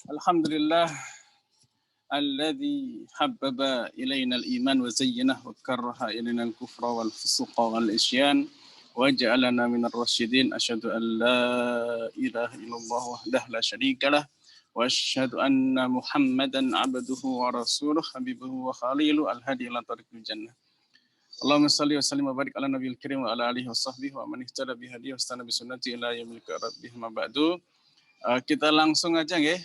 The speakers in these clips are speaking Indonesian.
Alhamdulillah alladzi habbaba ilaina al-iman wa zayyanahu wa karraha ilaina al-kufra wal fusuqa wal isyan wa ja'alana minar rasyidin. Asyhadu an la ilaha illallah wahdahu la syarikalah wa asyhadu anna Muhammadan abduhu wa rasuluh habibuhu wa khaliluhu al-hadi ila tariqil jannah. Allahumma salli wa sallim wa barik ala nabiyil karim wa ala alihi wa sahbihi wa man ihtada bi hadihi wa istana bi sunnati ila yaumil qiyamah. Ma ba'du. Kita langsung aja nggih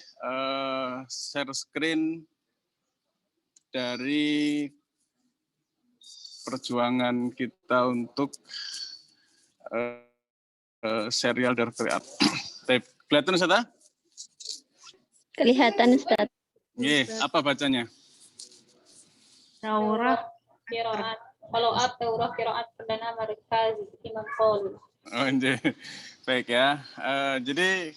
share screen dari perjuangan kita untuk serial dari Qiraat. Kelihatan Ustaz? Kelihatan Ustaz. Nggih, apa bacanya? Taurat Qiraat. Kalau Taurat Qiraat perdana Markaz Imam Qaul. Oh, baik ya. Jadi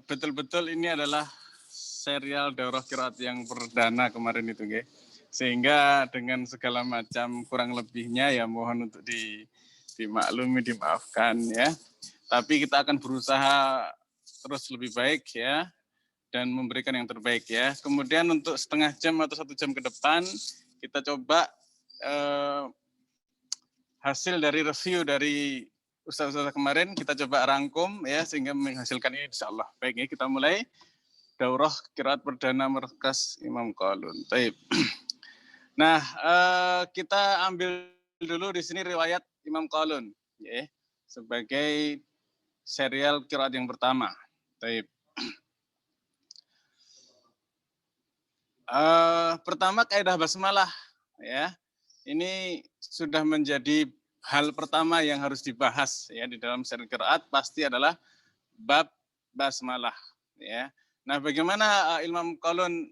betul-betul ini adalah serial Daurah Qiraat yang perdana kemarin itu, nggih. Sehingga dengan segala macam kurang lebihnya ya mohon untuk dimaklumi, dimaafkan ya. Tapi kita akan berusaha terus lebih baik ya dan memberikan yang terbaik ya. Kemudian untuk setengah jam atau 1 jam ke depan kita coba hasil dari review dari Ustaz-Ustaz kemarin kita coba rangkum ya sehingga menghasilkan ini insyaallah. Baik ya, kita mulai Daurah Qiraat perdana Markas Imam Qalun. Baik. Nah, kita ambil dulu di sini riwayat Imam Qalun ya sebagai serial qiraat yang pertama. Baik. Pertama kaidah basmalah ya. Ini sudah menjadi hal pertama yang harus dibahas ya di dalam serial qiraat pasti adalah bab basmalah ya. Nah, bagaimana Imam Qalun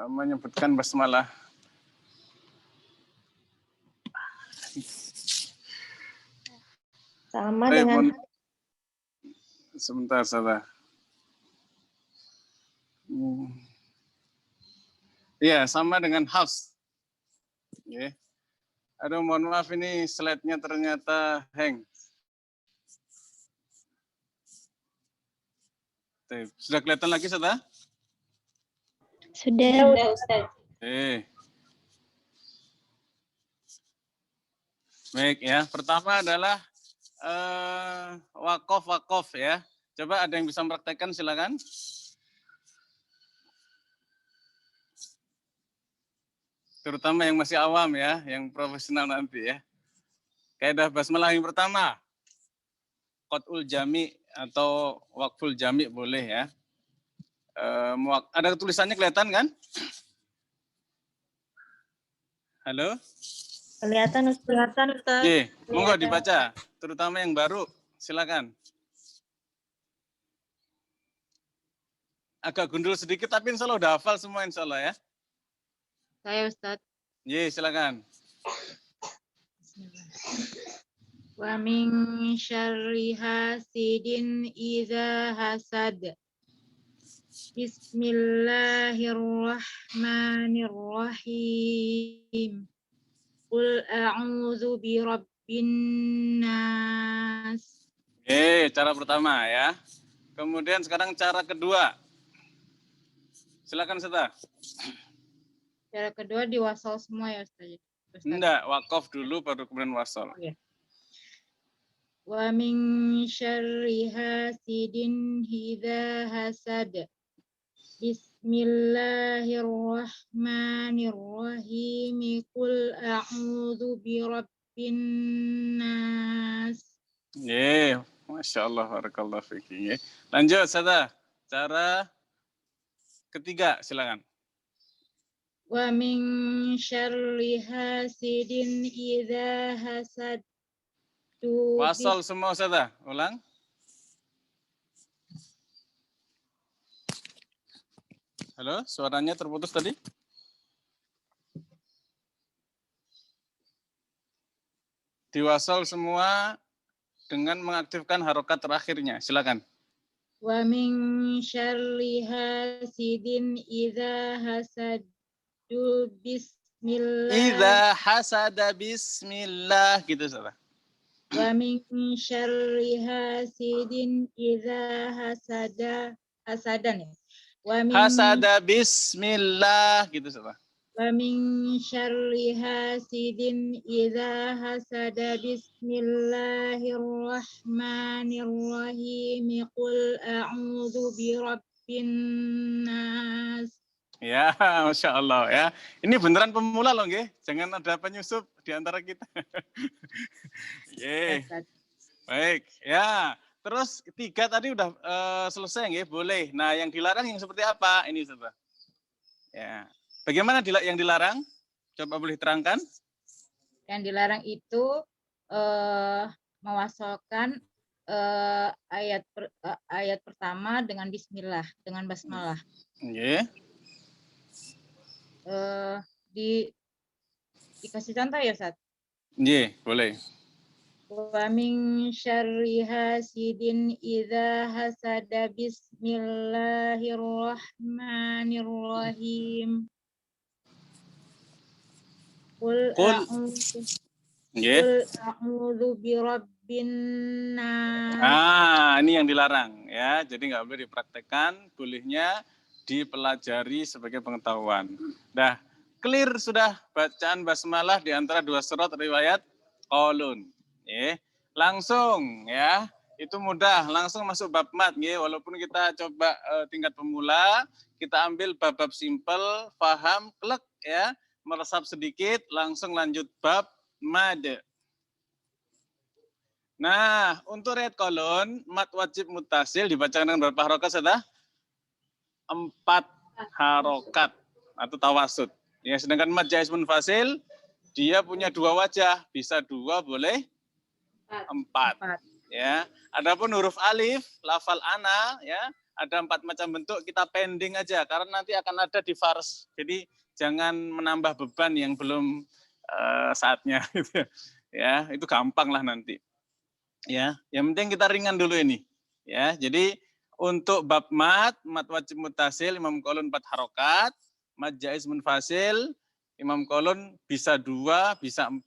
menyebutkan basmalah? Sama dengan sebentar salah. Iya, sama dengan house. Yeah. Aduh, mohon maaf ini slide-nya ternyata hang. Sudah kelihatan lagi, Ustaz? Sudah. Ustaz. Baik ya, pertama adalah wakof ya. Coba ada yang bisa mempraktekkan silakan. Terutama yang masih awam ya, yang profesional nanti ya. Kaidah basmalah yang pertama, qat'ul jami atau waqful jami boleh ya. Ada tulisannya kelihatan kan? Halo? Kelihatan Ustaz. Monggo dibaca, terutama yang baru, silakan. Agak gundul sedikit tapi insya Allah udah hafal semua insya Allah ya. Saya Ustaz. Silakan. Wa min syarri hasidin idza hasad. Bismillahirrahmanirrahim. Qul a'udzu birabbin nas. Cara pertama ya. Kemudian sekarang cara kedua. Silakan Ustaz. Cara kedua diwasal semua ya Ustaz. Enggak, wakaf dulu baru kemudian wasal. Okay. Wa min syarri hasidin idza hasad. Bismillahirrahmanirrahim. Qul a'udzu birabbin nas. Masya Allah, barakallahu fiik. Lanjut, Ustaz. Cara ketiga, silakan. Wa min syarri hasidin idza hasad. Wasal semua, Ustaz. Ulang. Halo, suaranya terputus tadi. Diwasal semua dengan mengaktifkan harokat terakhirnya. Silakan. Wa min syarri hasidin idza hasad. Bismillah. Idza hasada bismillah gitu salah. Wa min syarri hasidin idza hasadan ya. Wa min Hasada bismillah gitu Ustazah. Wa min syarri hasidin idza hasada bismillahirrahmanirrahim. Qul a'udzu birabbin nas. Ya, Masya Allah ya. Ini beneran pemula loh, nggih. Jangan ada penyusup di antara kita. Ye. Baik, ya. Terus 3 tadi udah selesai, nggih. Boleh. Nah, yang dilarang yang seperti apa? Ini, Ustaz. Ya. Bagaimana yang dilarang? Coba boleh terangkan. Yang dilarang itu mewasalkan ayat pertama dengan bismillah, dengan basmalah. Nggih. Dikasih contoh ya, Ustaz? Nggih, boleh. Wa min syarri hasidin idza hasada bismillahirrahmanirrahim. Qul a'udzu birabbin nas. Ini yang dilarang ya. Jadi nggak boleh dipraktekkan, bolehnya dipelajari sebagai pengetahuan. Dah clear sudah bacaan basmalah di antara 2 surat riwayat Qalun. Langsung ya. Itu mudah, langsung masuk bab mat nggih. Walaupun kita coba tingkat pemula, kita ambil bab-bab simpel, paham, klek ya, meresap sedikit, langsung lanjut bab mad. Nah, untuk riwayat Qalun, mat wajib mutasil dibacakan dengan berapa harokat sudah? 4 harokat atau tawasud. Ya, sedangkan mat jaiz munfasil dia punya 2 wajah, bisa 2 boleh 4. Ya, adapun huruf alif, lafal ana ya, ada 4 macam bentuk, kita pending aja karena nanti akan ada di fars. Jadi jangan menambah beban yang belum saatnya gitu. Ya, itu gampang lah nanti. Ya, yang penting kita ringan dulu ini. Ya, jadi untuk bab mat wajib mutasil, Imam Qalun 4 harokat, mat jaiz munfasil, Imam Qalun bisa 2, bisa 4.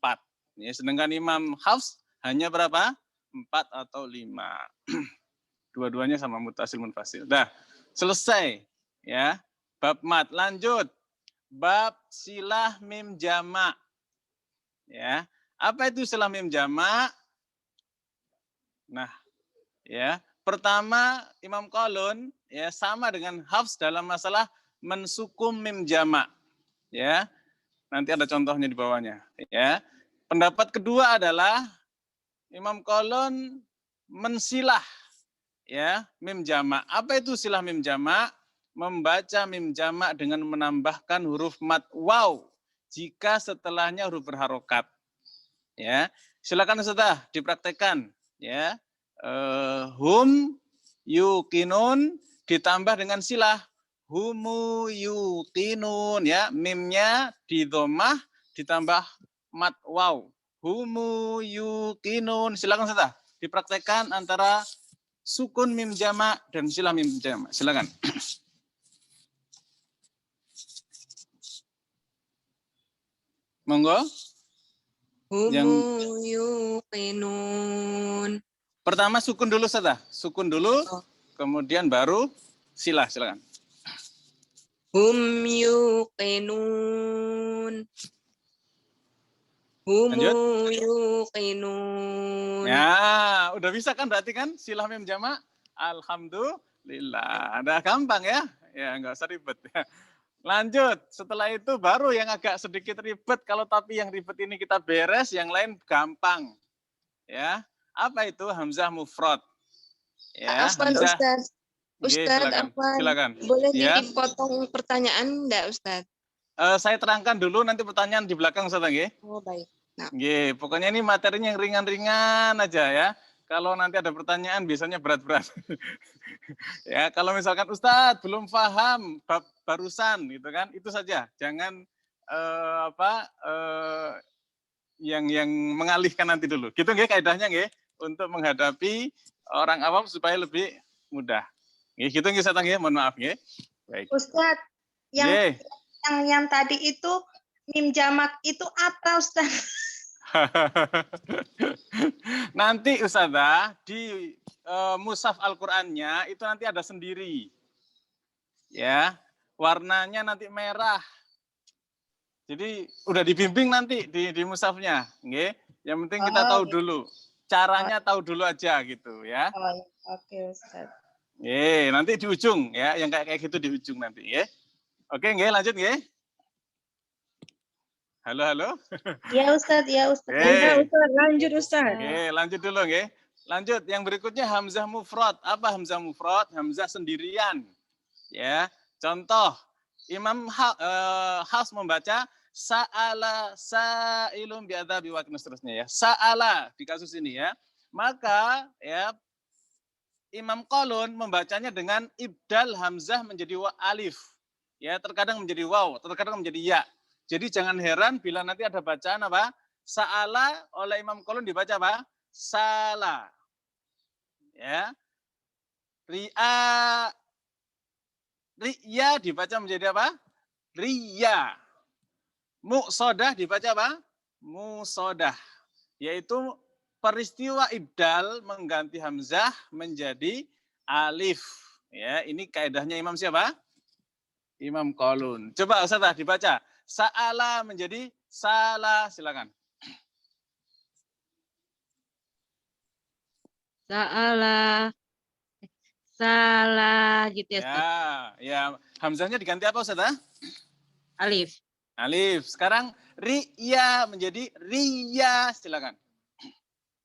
Ya, sedangkan Imam Hafs hanya berapa? 4 atau 5. Dua-duanya sama mutasil munfasil. Dah, selesai. Ya, bab mat. Lanjut. Bab silah mim jama'. Ya, apa itu silah mim jama'? Nah, ya. Pertama, Imam Qalun ya sama dengan Hafs dalam masalah mensukum mim jama'. Ya. Nanti ada contohnya di bawahnya, ya. Pendapat kedua adalah Imam Qalun mensilah ya mim jama'. Apa itu silah mim jama'? Membaca mim jama' dengan menambahkan huruf mad waw jika setelahnya huruf berharokat. Ya. Silakan Ustaz dipraktekkan, ya. Hum yuqinun ditambah dengan silah humu yuqinun ya, mimnya di dhammah ditambah mat waw. Humu yuqinun. Silakan Ustaz dipraktekkan antara sukun mim jama' dan silah mim jama'. Silakan. Monggo. Humu yuqinun. Pertama sukun dulu Ustaz. Sukun dulu, kemudian baru silah. Silakan. Hum yuqinun. Humu yuqinun. Ya, udah bisa kan berarti kan silah mim jama'? Alhamdulillah. Ada gampang ya? Ya, nggak usah ribet ya. Lanjut, setelah itu baru yang agak sedikit ribet. Kalau tapi yang ribet ini kita beres, yang lain gampang. Ya, apa itu hamzah mufrad? Ya, hamzah. Ustaz, silakan. Boleh ya. dipotong pertanyaan enggak, Ustaz? Saya terangkan dulu, nanti pertanyaan di belakang Ustaz, nggih. Oh, baik. Nah. Pokoknya ini materinya yang ringan-ringan aja ya. Kalau nanti ada pertanyaan biasanya berat-berat. Ya, kalau misalkan Ustadz belum paham bab barusan gitu kan, itu saja. Jangan yang mengalihkan nanti dulu. Gitu nggih kaidahnya nggih, untuk menghadapi orang awam supaya lebih mudah. Nggih, gitu nggih Ustaz nggih, mohon maaf nggih. Baik. Ustadz, yang tadi itu mim jamak itu apa Ustaz? Nanti Ustazah di mushaf Al-Qur'annya itu nanti ada sendiri. Ya. Warnanya nanti merah. Jadi udah dibimbing nanti di mushafnya, nggih. Yang penting kita tahu dulu. Caranya tahu dulu aja gitu ya. Oke, Ustaz. Nanti di ujung ya, yang kayak gitu di ujung nanti ya. Oke, nggih, lanjut nggih. Halo, halo. Ya Ustaz, ya Ustaz. Ya, Ustaz, lanjut Ustaz. Lanjut dulu nggih. Lanjut, yang berikutnya hamzah mufrad. Apa hamzah mufrad? Hamzah sendirian. Ya, contoh Imam Hafs membaca sa'ala sa'ilun bi'adzabi wa seterusnya ya. Sa'ala di kasus ini ya. Maka ya Imam Qalun membacanya dengan ibdal hamzah menjadi alif. Ya, terkadang menjadi waw, terkadang menjadi ya. Jadi jangan heran bila nanti ada bacaan apa? Sa'ala oleh Imam Qalun dibaca apa? Sala. Ya. Riya dibaca menjadi apa? Riya. Muqsadah dibaca apa? Musodah. Yaitu peristiwa ibdal mengganti hamzah menjadi alif. Ya, ini kaidahnya Imam siapa? Imam Qalun. Coba Ustazah dibaca. Sa'ala menjadi salah, silakan. Sa'ala. Salah gitu ya, Ustaz. Ya, hamzahnya diganti apa Ustazah? Alif. Alif. Sekarang riya menjadi riya, silakan.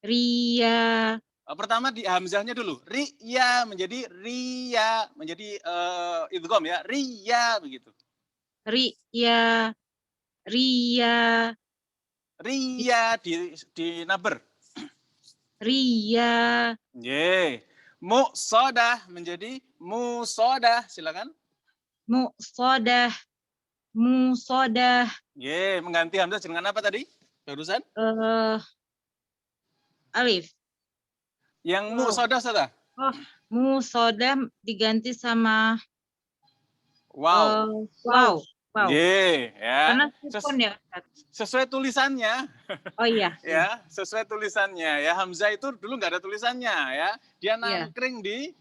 Riya. Pertama di hamzahnya dulu. Riya menjadi riya, menjadi idgham ya. Riya begitu. Riya. Riya. Riya di naber. Riya. Muqsadah menjadi musodah, silakan. Muqsadah. Musodah. Mengganti hamzah dengan apa tadi? Barusan? Alif. Yang musodah salah. Musodah diganti sama wow. Wow. Ya. Karena sukun ya, Ustaz. Sesuai tulisannya. Oh iya. Ya, sesuai tulisannya ya. Hamzah itu dulu nggak ada tulisannya ya. Dia nangkring di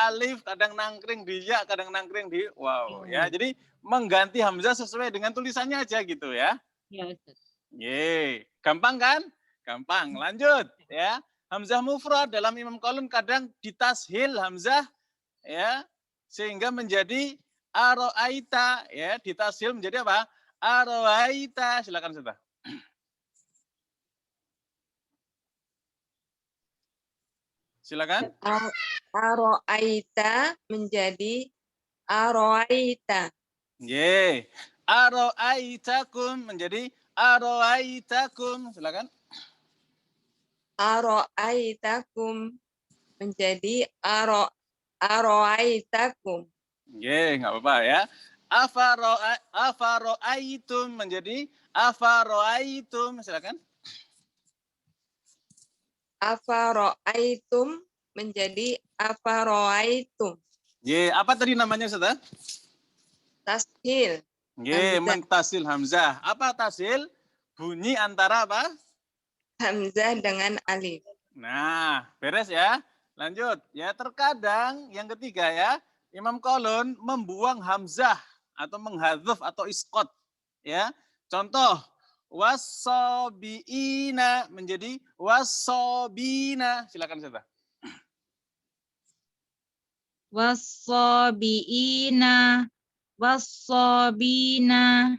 alif, kadang nangkring di ya, kadang nangkring di wow ya. Jadi mengganti hamzah sesuai dengan tulisannya aja gitu ya. Iya, Ustaz. Gampang kan? Gampang. Lanjut ya. Hamzah mufrad dalam Imam Qalun kadang ditashil hamzah ya sehingga menjadi aro'aita ya, ditashil menjadi apa? Aro'aita. Silakan Ustaz. Silakan. Aro'aita menjadi aro'aita. Aro'aitakum menjadi aro'aitakum. Silakan. Aro'aitakum menjadi aro'aitakum. Nggak apa-apa ya. Afaro'aitum menjadi afaro'aitum. Silakan. Afaro'aitum menjadi afaro'aitum. Apa tadi namanya Ustaz? Tashil. Mentasil hamzah. Apa tasil? Bunyi antara apa? Hamzah dengan alif. Nah, beres ya. Lanjut. Ya, terkadang yang ketiga ya, Imam Qalun membuang hamzah atau menghadzuf atau iskot. Ya. Contoh, wasobiina menjadi wasobina. Silakan Ustaz. Wasobiina. Wasobina.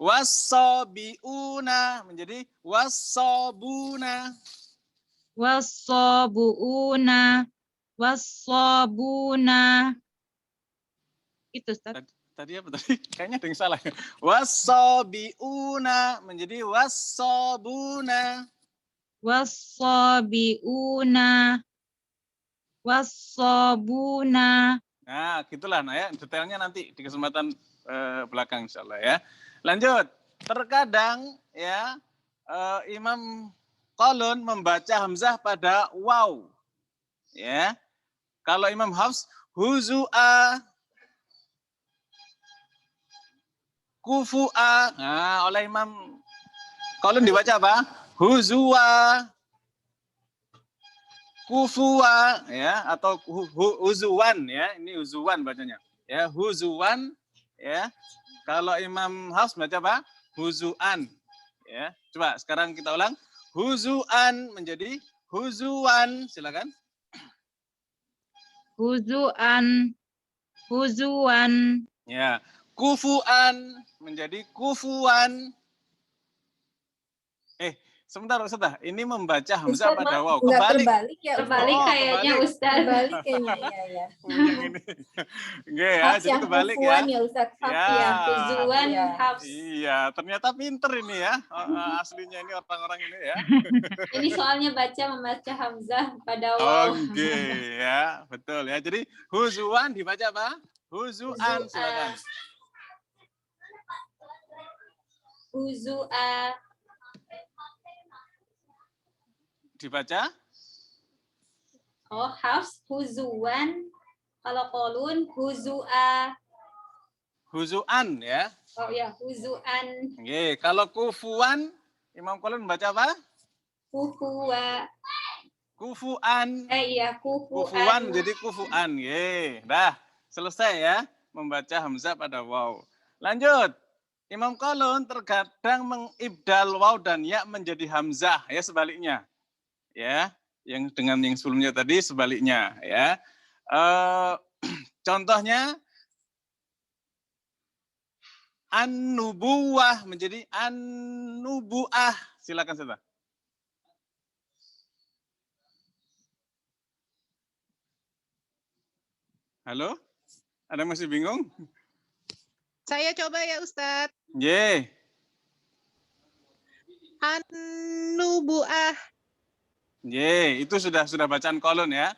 Wasobiuna menjadi wasobuna. Wasobuuna. Wasobuna. Itu, Ustaz. Tadi apa tadi? Kayaknya ada yang salah. Wasobiuna menjadi wasobuna. Wasobiuna. Wasobuna. Nah, gitulah. Nah ya, detailnya nanti di kesempatan belakang insyaallah ya. Lanjut. Terkadang ya Imam Qalun membaca hamzah pada waw. Ya. Kalau Imam Hafs huzu'a, kufu'a. Nah, oleh Imam Kolon dibaca apa? Huzwa. Kufuwa ya atau huzuwan ya. Ini huzuwan bacanya. Ya, huzuwan ya. Kalau Imam Hafs baca apa? Huzuan. Ya. Coba sekarang kita ulang. Huzuan menjadi huzuwan. Silakan. Huzuan. Huzuan. Ya. Kufuan menjadi kufuan. Sebentar. Ini membaca hamzah pada waw. Enggak Kebalik. terbalik ya, Terbalik Oh, kayaknya kebalik. Ustaz. Terbalik kayaknya, ya. Ujung ini. Enggak ya, Hafs jadi yang kebalik ya. kufuan ya Ustaz. Hafs Ya. ya. Huzuan Iya. Hafs. Iya, ternyata pinter ini ya. Aslinya ini orang-orang ini ya. Ini soalnya membaca hamzah pada waw. Oke, ya, betul ya. Jadi huzuan dibaca apa? Huzuan, silakan. Huzua. Dibaca? Oh, Hafs huzuan. Kalau kolun huzua. Huzuan ya. Oh ya, huzuan. Oke, kalau kufuan, Imam Kolon baca apa? Kufuwa. Kufuan. Iya, kufuan. Kufuan jadi kufuan. Ye, dah selesai ya membaca hamzah pada waw. Lanjut. Imam Kolon terkadang mengibdal waw dan ya menjadi hamzah ya sebaliknya. Ya, yang dengan yang sebelumnya tadi sebaliknya ya. Contohnya an-nubuwah menjadi an-nubuah. Silakan Seta. Halo? Ada yang masih bingung? Saya coba ya Ustadz. Ye. An-nubuah. Ye, itu sudah bacaan kolon ya.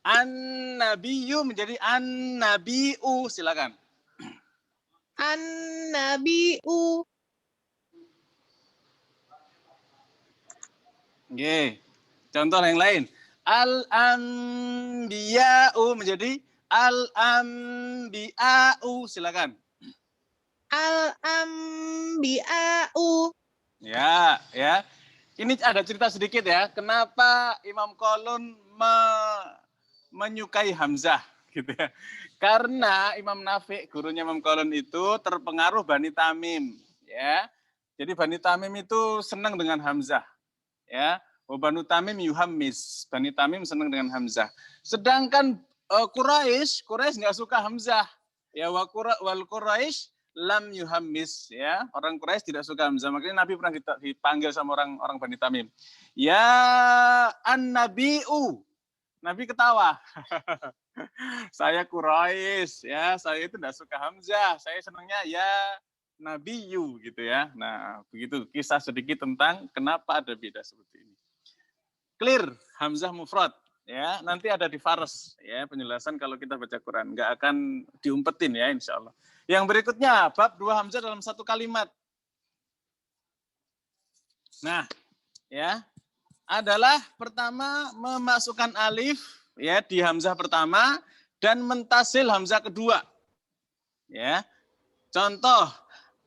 An-nabiyyu menjadi an-nabiu. Silakan. An-nabiu. Ye. Contoh yang lain. Al-anbiya'u menjadi al-anbiya'u. Silakan. Al-anbiya'u. Ya. Ini ada cerita sedikit ya. Kenapa Imam Kolon menyukai hamzah gitu ya? Karena Imam Nafi, gurunya Imam Kolon itu terpengaruh Bani Tamim, ya. Jadi Bani Tamim itu senang dengan hamzah, ya. Bani Tamim yuhammis, Bani Tamim senang dengan hamzah. Sedangkan Quraisy nggak suka hamzah, ya. Wal Quraisy lam yuhammis, ya. Orang Quraisy tidak suka hamzah. Makanya Nabi pernah dipanggil sama orang Bani Tamim. Ya an-nabiu. Nabi ketawa. Saya Quraisy, ya. Saya itu tidak suka hamzah. Saya senangnya ya nabiyu gitu ya. Nah, begitu kisah sedikit tentang kenapa ada beda seperti ini. Clear, hamzah mufrad. Ya, nanti ada di Faras ya penjelasan kalau kita baca Quran, nggak akan diumpetin ya insya Allah. Yang berikutnya bab 2 hamzah dalam satu kalimat. Nah, ya adalah pertama memasukkan alif ya di hamzah pertama dan mentasil hamzah kedua. Ya, contoh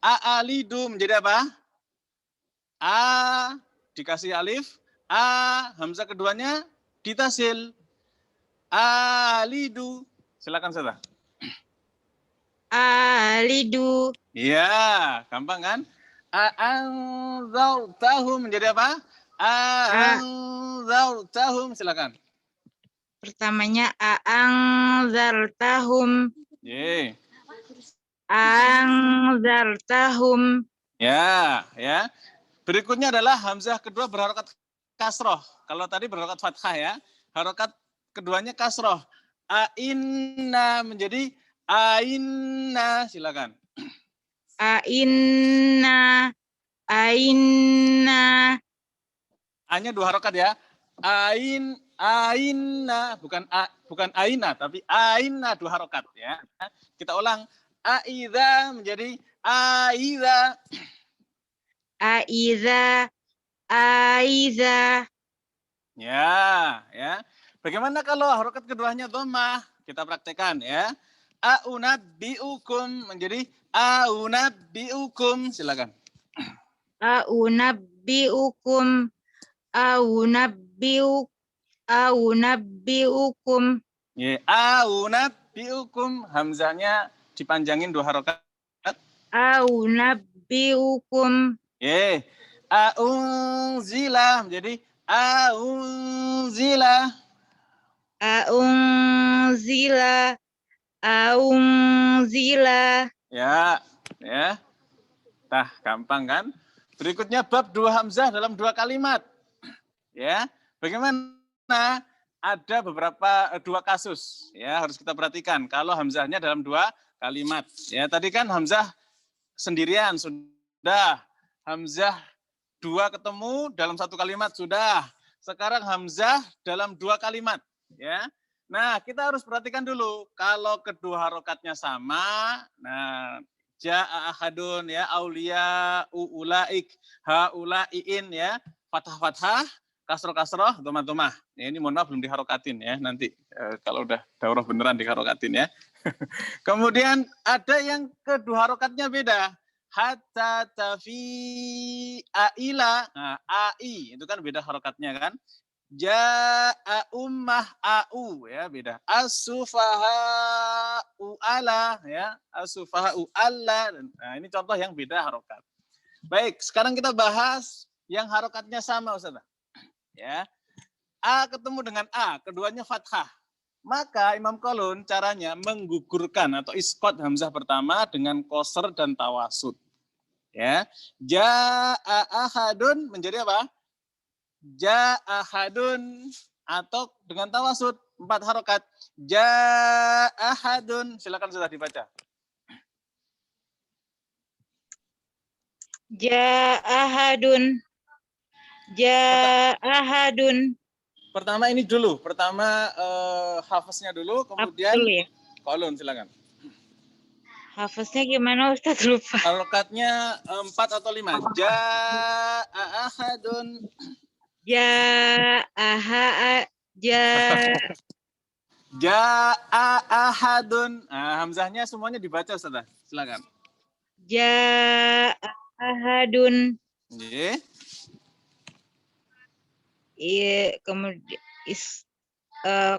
aalidu menjadi apa? A dikasih alif, a hamzah keduanya ditasil alidu. Silakan Seta. Alidu. Iya, gampang kan? A'anzartahum menjadi apa? A'anzartahum. Silakan. Pertamanya a'anzartahum. Ye. A'anzartahum. Ya. Berikutnya adalah hamzah kedua berharokat kasroh. Kalau tadi berharokat fathah ya. Harokat keduanya kasroh. A'inna menjadi Aina, silakan. Aina. A-nya 2 harokat ya. Aina, bukan aina, tapi aina 2 harokat ya. Kita ulang. Aiza menjadi aiza. Aiza. Ya. Bagaimana kalau harokat keduanya dhammah? Kita praktekkan ya. Aunabbiukum menjadi aunabbiukum, silakan. Aunabbiukum aunabbiu aunabbiukum Ya, aunabbiukum, hamzahnya dipanjangin 2 harokat. aunabbiukum Ya, aunzila, jadi aunzila. aunzila aunzila Ya, ya. Tah, gampang kan? Berikutnya bab 2 hamzah dalam 2 kalimat. Ya, bagaimana? Ada beberapa 2 kasus ya harus kita perhatikan kalau hamzahnya dalam 2 kalimat. Ya, tadi kan hamzah sendirian sudah, hamzah 2 ketemu dalam 1 kalimat sudah. Sekarang hamzah dalam 2 kalimat, ya. Nah, kita harus perhatikan dulu kalau kedua harokatnya sama. Nah, ja'a ahadun ya, aulia ulaik haulaiin ya, fathah-fathah, kasroh-kasroh, domah-domah. Ya, ini mohon maaf belum diharokatin ya, nanti kalau udah daurah beneran diharokatin ya. Kemudian ada yang kedua harokatnya beda. Hatta tafi'a ila. Nah, ai itu kan beda harokatnya kan. Ja'a ummah au ya beda. As-sufaha'u ala ya, as-sufaha'u alla. Nah, ini contoh yang beda harokat. Baik, sekarang kita bahas yang harokatnya sama Ustaz. Ya. A ketemu dengan A, keduanya fathah. Maka Imam Qalun caranya menggugurkan atau iskot hamzah pertama dengan qasr dan tawasud. Ya. Ja'a ahadun menjadi apa? Ja'a ahadun atau dengan tawasud 4 harokat. Ja'a ahadun. Silakan sudah dibaca. Ja'ahadun Ja'ahadun Pertama ini dulu. Pertama hafaznya dulu, kemudian Abdul ya. Qalun silakan. Hafaznya gimana Ustaz lupa. Harokatnya 4 atau 5. Ja'a ahadun. Ja'aha Ja'a ahadun. Nah, hamzahnya semuanya dibaca Ustaz. Silakan. Ja'ahadun. Nggih. Iya, kemudian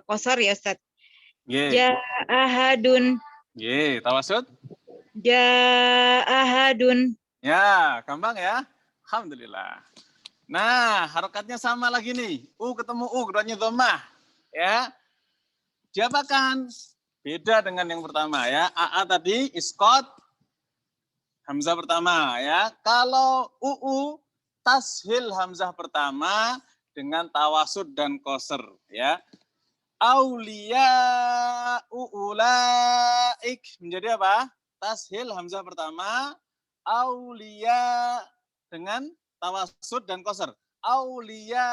qasar ya Ustaz. Nggih. Ja'ahadun Nggih, tawasud. Ja'ahadun. Ya, gampang ya. Alhamdulillah. Nah, harokatnya sama lagi nih. U ketemu U, keduanya dhammah. Ya. Diapakan? Beda dengan yang pertama ya. AA tadi iskot hamzah pertama ya. Kalau UU tashil hamzah pertama dengan tawasud dan qasr ya. Aulia ulaik menjadi apa? Tashil hamzah pertama, aulia dengan tawasud dan qasr. Aulia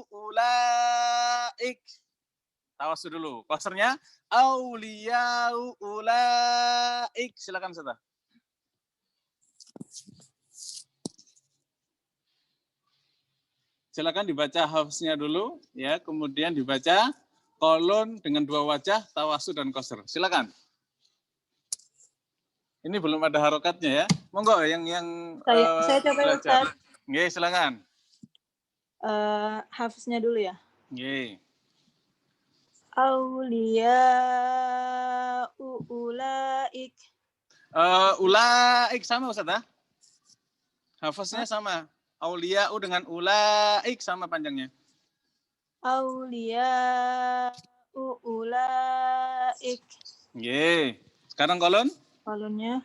ulaik. Tawasud dulu. Qasrnya aulia ulaik. Silakan Ustaz. Silakan dibaca hafaznya dulu ya, kemudian dibaca kolon dengan 2 wajah tawasud dan qasr. Silakan. Ini belum ada harokatnya ya. Monggo yang Saya coba belajar. Ustaz. Nggih, silakan. Hafiznya dulu ya. Nggih. Aulia ulaik. Ulaik sama Ustaz ya? Hafaznya sama. Auliya'u dengan ulaik sama panjangnya. Aulia ulaik. Nggih. Sekarang kolon. Kolonnya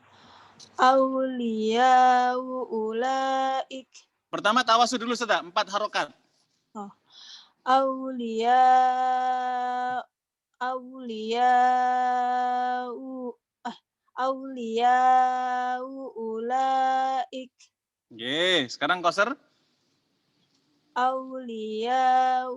aulia ulaik. Pertama tawasud dulu Ustaz, 4 harokat. Aulia ulaik. Nggih, sekarang qasr. Aulia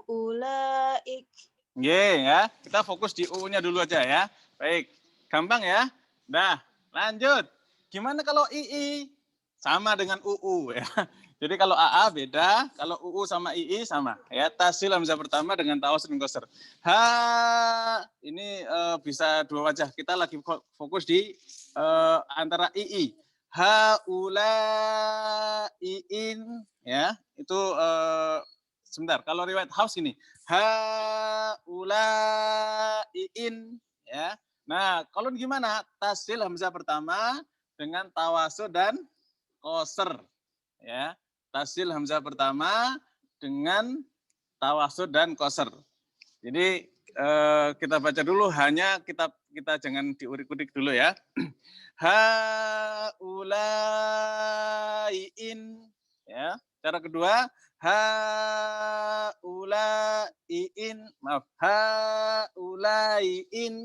ulaik. Nggih ya, kita fokus di U-nya dulu aja ya. Baik, gampang ya. Nah, lanjut. Gimana kalau II? Sama dengan UU ya. Jadi kalau AA beda, kalau UU sama II sama. Ya, tasil hamzah pertama dengan tawas dan qasr. Ha, ini bisa dua wajah. Kita lagi fokus di antara II. Haula iin, ya. Itu sebentar. Kalau riwayat Hafs ini, haula iin, ya. Nah, kalau gimana? Tasil hamzah pertama dengan tawasud dan qasr, ya. Tasil hamzah pertama dengan tawasud dan qasr. Jadi kita baca dulu, hanya kita jangan diurik-urik dulu ya. Haulaiin, ya. Cara kedua, haulaiin, maaf, haulaiin.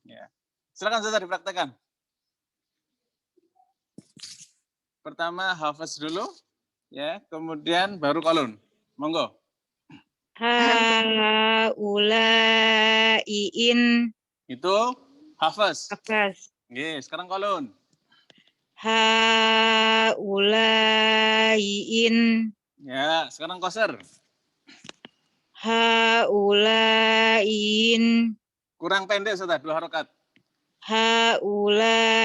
Ya. Silakan Ustaz dipraktekkan. Pertama hafaz dulu, ya, kemudian baru kolon. Monggo. Haulaiin. Itu hafaz. Hafaz. Oke, sekarang kolon. Haulaiin. Ya, sekarang qasr. Haulaiin. Kurang pendek Ustaz, 2 harokat. Haulaiin.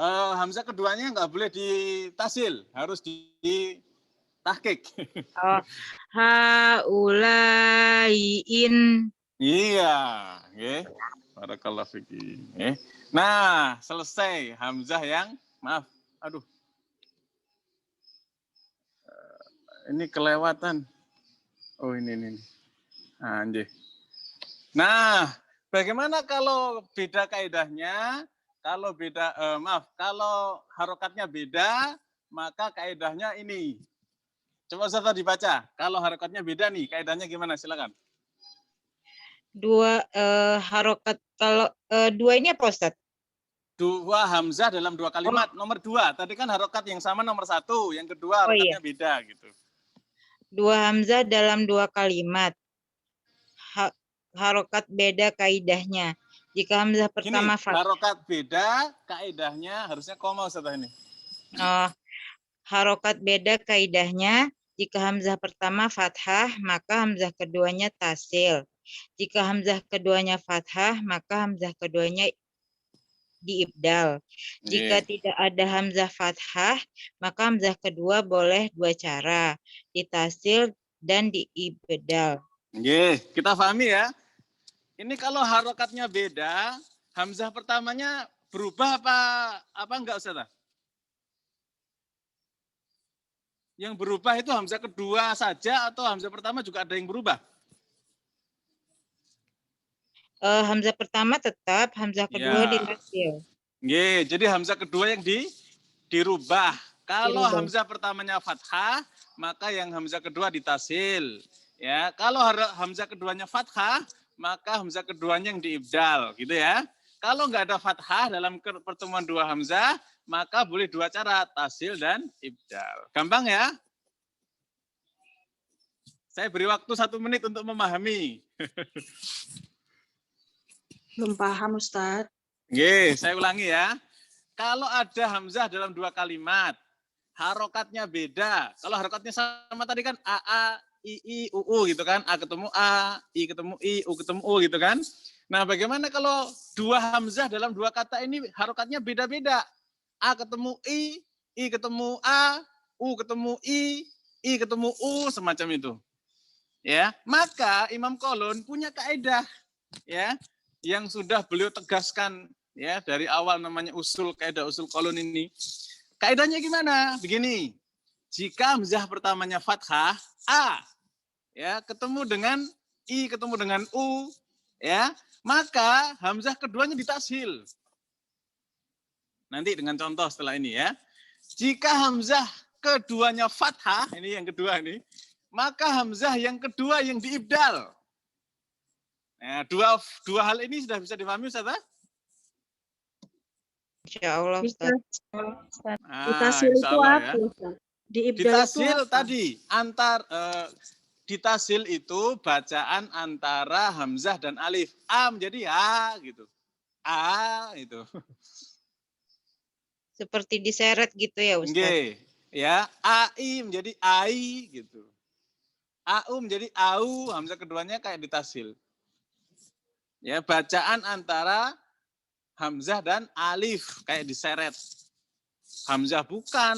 Hamzah keduanya nggak boleh ditasil, harus ditahqiq. Oh, haulaiin. Iya, nggih. Barakallahu fiki. Nah, selesai hamzah yang, maaf, aduh. Ini kelewatan. Oh, ini. Anjir. Nah, bagaimana kalau beda kaidahnya? Kalau beda, kalau harokatnya beda, maka kaidahnya ini. Coba Ustaz dibaca. Kalau harokatnya beda nih, kaidahnya gimana? Silakan. Dua harokat, kalau dua ini apa Ustaz? 2 hamzah dalam 2 kalimat. Nomor 2, tadi kan harokat yang sama nomor 1, yang kedua harokatnya beda gitu. 2 hamzah dalam 2 kalimat. Harokat beda kaidahnya. Jika hamzah pertama fathah. Harokat beda, kaidahnya harusnya koma Ustaz ini. Harokat beda kaidahnya. Jika hamzah pertama fathah, maka hamzah keduanya tasil. Jika hamzah keduanya fathah, maka hamzah keduanya diibdal. Jika tidak ada hamzah fathah, maka hamzah kedua boleh 2 cara, ditasil dan diibdal. Kita pahami ya. Ini kalau harokatnya beda, hamzah pertamanya berubah apa enggak Ustaz? Yang berubah itu hamzah kedua saja atau hamzah pertama juga ada yang berubah? Hamzah pertama tetap, hamzah kedua ditasil. Jadi hamzah kedua yang dirubah. Kalau hamzah pertamanya fathah, maka yang hamzah kedua ditasil. Ya, kalau hamzah keduanya fathah, maka hamzah keduanya yang diibdal, gitu ya. Kalau nggak ada fathah dalam pertemuan 2 hamzah, maka boleh 2 cara, tasil dan ibdal. Gampang ya? Saya beri waktu 1 menit untuk memahami. Belum paham, Ustaz. Saya ulangi ya. Kalau ada hamzah dalam 2 kalimat, harokatnya beda. Kalau harokatnya sama tadi kan AA, II, UU gitu kan. A ketemu A, I ketemu I, U ketemu U gitu kan. Nah, bagaimana kalau 2 hamzah dalam 2 kata ini harokatnya beda-beda? A ketemu I ketemu A, U ketemu I ketemu U, semacam itu. Ya, maka Imam Qalun punya kaidah ya yang sudah beliau tegaskan ya dari awal, namanya kaidah usul Qalun ini. Kaidahnya gimana? Begini. Jika hamzah pertamanya fathah, A ya ketemu dengan I ketemu dengan U ya, maka hamzah keduanya ditasil. Nanti dengan contoh setelah ini ya. Jika hamzah keduanya fathah, ini yang kedua ini, maka hamzah yang kedua yang diibdal. Nah, dua hal ini sudah bisa dipahami Ustaz? Insyaallah Ustaz. Ditasil itu apa, Ustaz? Ditasil tadi ditasil itu bacaan antara hamzah dan alif. A menjadi A gitu. A itu. Seperti diseret gitu ya Ustaz? Ya, ai menjadi ai gitu. Au menjadi au, hamzah keduanya kayak ditasil. Ya, bacaan antara hamzah dan alif kayak diseret. Hamzah bukan,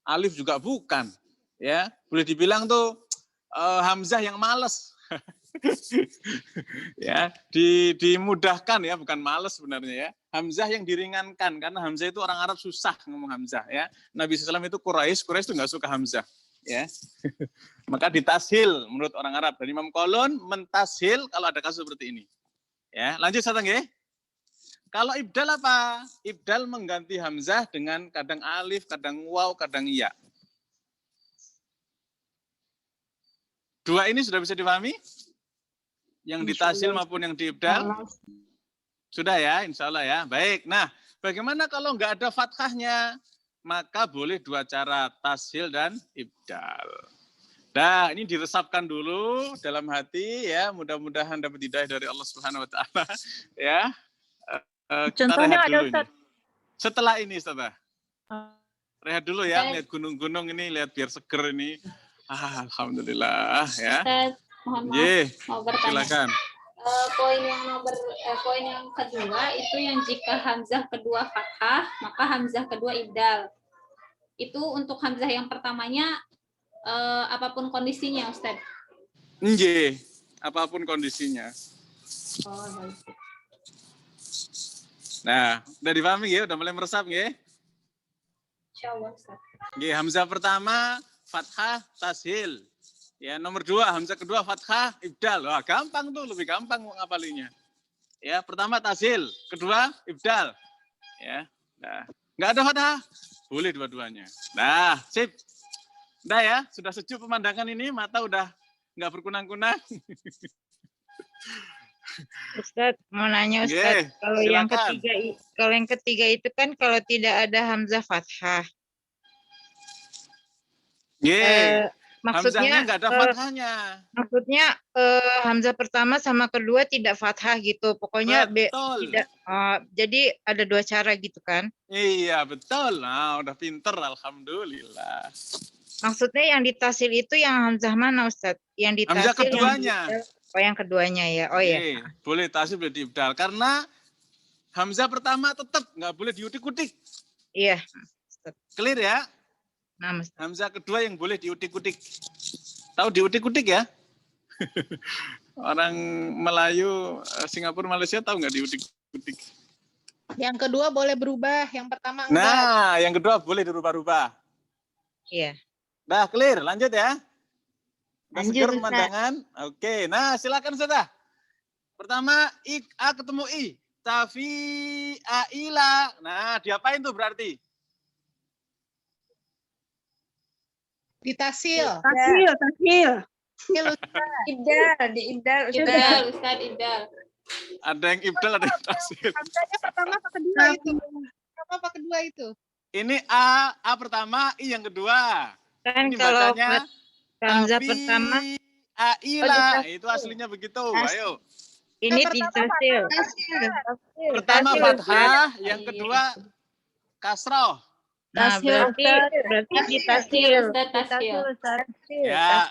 alif juga bukan. Ya, boleh dibilang tuh hamzah yang males. Ya, dimudahkan ya, bukan males sebenarnya ya. Hamzah yang diringankan karena hamzah itu orang Arab susah ngomong hamzah ya. Nabi SAW itu Quraisy itu nggak suka hamzah ya. Maka ditashil menurut orang Arab. Dan Imam Qalun mentashil kalau ada kasus seperti ini. Ya, lanjut Ustaz nggih. Kalau ibdal apa? Ibdal mengganti hamzah dengan kadang alif, kadang waw, kadang ya. Dua ini sudah bisa dipahami? Yang ditashil maupun yang diibdal? Sudah ya, insya Allah ya. Baik, nah bagaimana kalau nggak ada fathahnya? Maka boleh dua cara, tashil dan ibdal. Nah, ini diresapkan dulu dalam hati ya, mudah-mudahan dapat hidayah dari Allah Subhanahu wa taala ya. Kita Contohnya rehat ada, dulu Ustaz. ini. Setelah ini, Ustaz. Rehat dulu ya, lihat gunung-gunung ini, lihat biar seger ini. Alhamdulillah ya. Ustaz, mohon maaf, Ye, mau bertanya. silakan. Poin yang kedua itu yang jika hamzah kedua fathah, maka hamzah kedua ibdal. Itu untuk hamzah yang pertamanya apapun kondisinya, Ustaz. Nggih, apapun kondisinya. Oh, baik. Nah, udah dipahami ya, udah mulai meresap nggih? Insyaallah, Ustaz. Nggih, hamzah pertama fathah tashil. Ya, nomor 2 hamzah kedua fathah ibdal. Wah, gampang tuh, lebih gampang ngapalinya. Ya, pertama tashil, kedua ibdal. Ya. Nah, enggak ada fathah, boleh dua-duanya. Nah, sip. Udah ya, sudah sejuk pemandangan ini, mata udah enggak berkunang-kunang. Ustadz, mau nanya Nggih, Ustadz, silakan. kalau yang ketiga itu kan kalau tidak ada hamzah fathah. Nggih. Maksudnya Hamzahnya enggak ada fathahnya. Maksudnya hamzah pertama sama kedua tidak fathah gitu. Pokoknya Betul. tidak. Jadi ada dua cara gitu kan? Iya, betul. Nah, udah pinter, alhamdulillah. Maksudnya yang ditasil itu yang hamzah mana, Ustadz? Yang ditasil Hamzah keduanya. yang keduanya ya. Oh ya. Boleh tasil, boleh diibdal. Karena hamzah pertama tetap nggak boleh diutik-utik. Iya. Clear ya? Nah, hamzah kedua yang boleh diutik-utik. Tahu diutik-utik ya? Orang Melayu, Singapura, Malaysia tahu nggak diutik-utik? Yang kedua boleh berubah, yang pertama enggak. Nah, yang kedua boleh dirubah-rubah. Iya. Dah clear, lanjut ya. Udah Lanjut, seger Ustaz. pemandangan. Oke, nah silakan sudah. Pertama, A ketemu I. Tafi aila. Nah, diapain tuh berarti? Ditasil. Tasil. Ibdal, diibdal, Ibdal, Ustaz, ibdal. Ada yang ibdal, ada yang tasil. Hamzahnya pertama apa kedua itu? Pertama apa kedua itu? Ini A pertama, I yang kedua. Kan Ini kalau bacanya hamzah Tafi pertama aila. Itu aslinya begitu. Ayo. ini ditasil. Pertama Ditasil, fathah, Ustaz. yang kedua kasroh. Nah, berarti ditasil. Ustaz, tasil. Ya,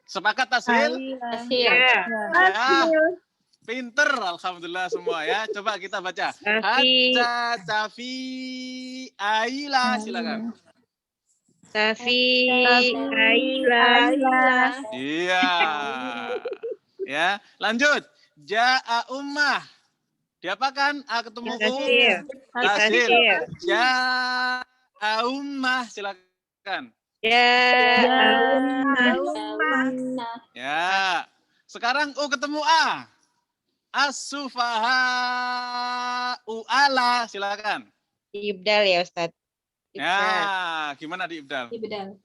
sepakat tasil? Tasil. Ya, pinter alhamdulillah semua ya. Coba kita baca. Tafi. Hatta tafi aila, silakan. Tafi aila. Iya. Ya, lanjut. Ja'a ummah. Diapakan? A ketemu U. Tasil. Ja'a ummah, silakan. Ya. Sekarang U ketemu A. As-sufaha u'ala, silakan. Diibdal ya, Ustadz. Ya, gimana diibdal? Ibdal.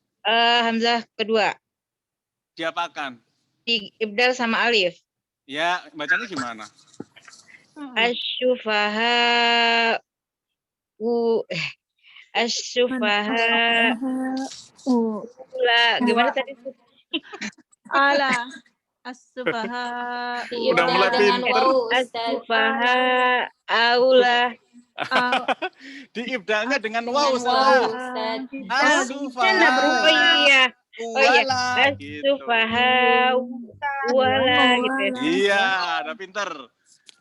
Hamzah kedua. Diapakan? Diibdal sama alif. Ya, bacanya gimana? Asyufaha gimana tadi? Ala. As-sufaha. Udah mulai Ibdal dengan pinter. waw, Ustaz. Asyufaha aula. Diibdalnya dengan Dengan waw, waw, Ustazah. Ustaz. Kan berubah iya. Oh iya, Wala gitu. as-sufaha wala gitu ya. Iya, udah pinter.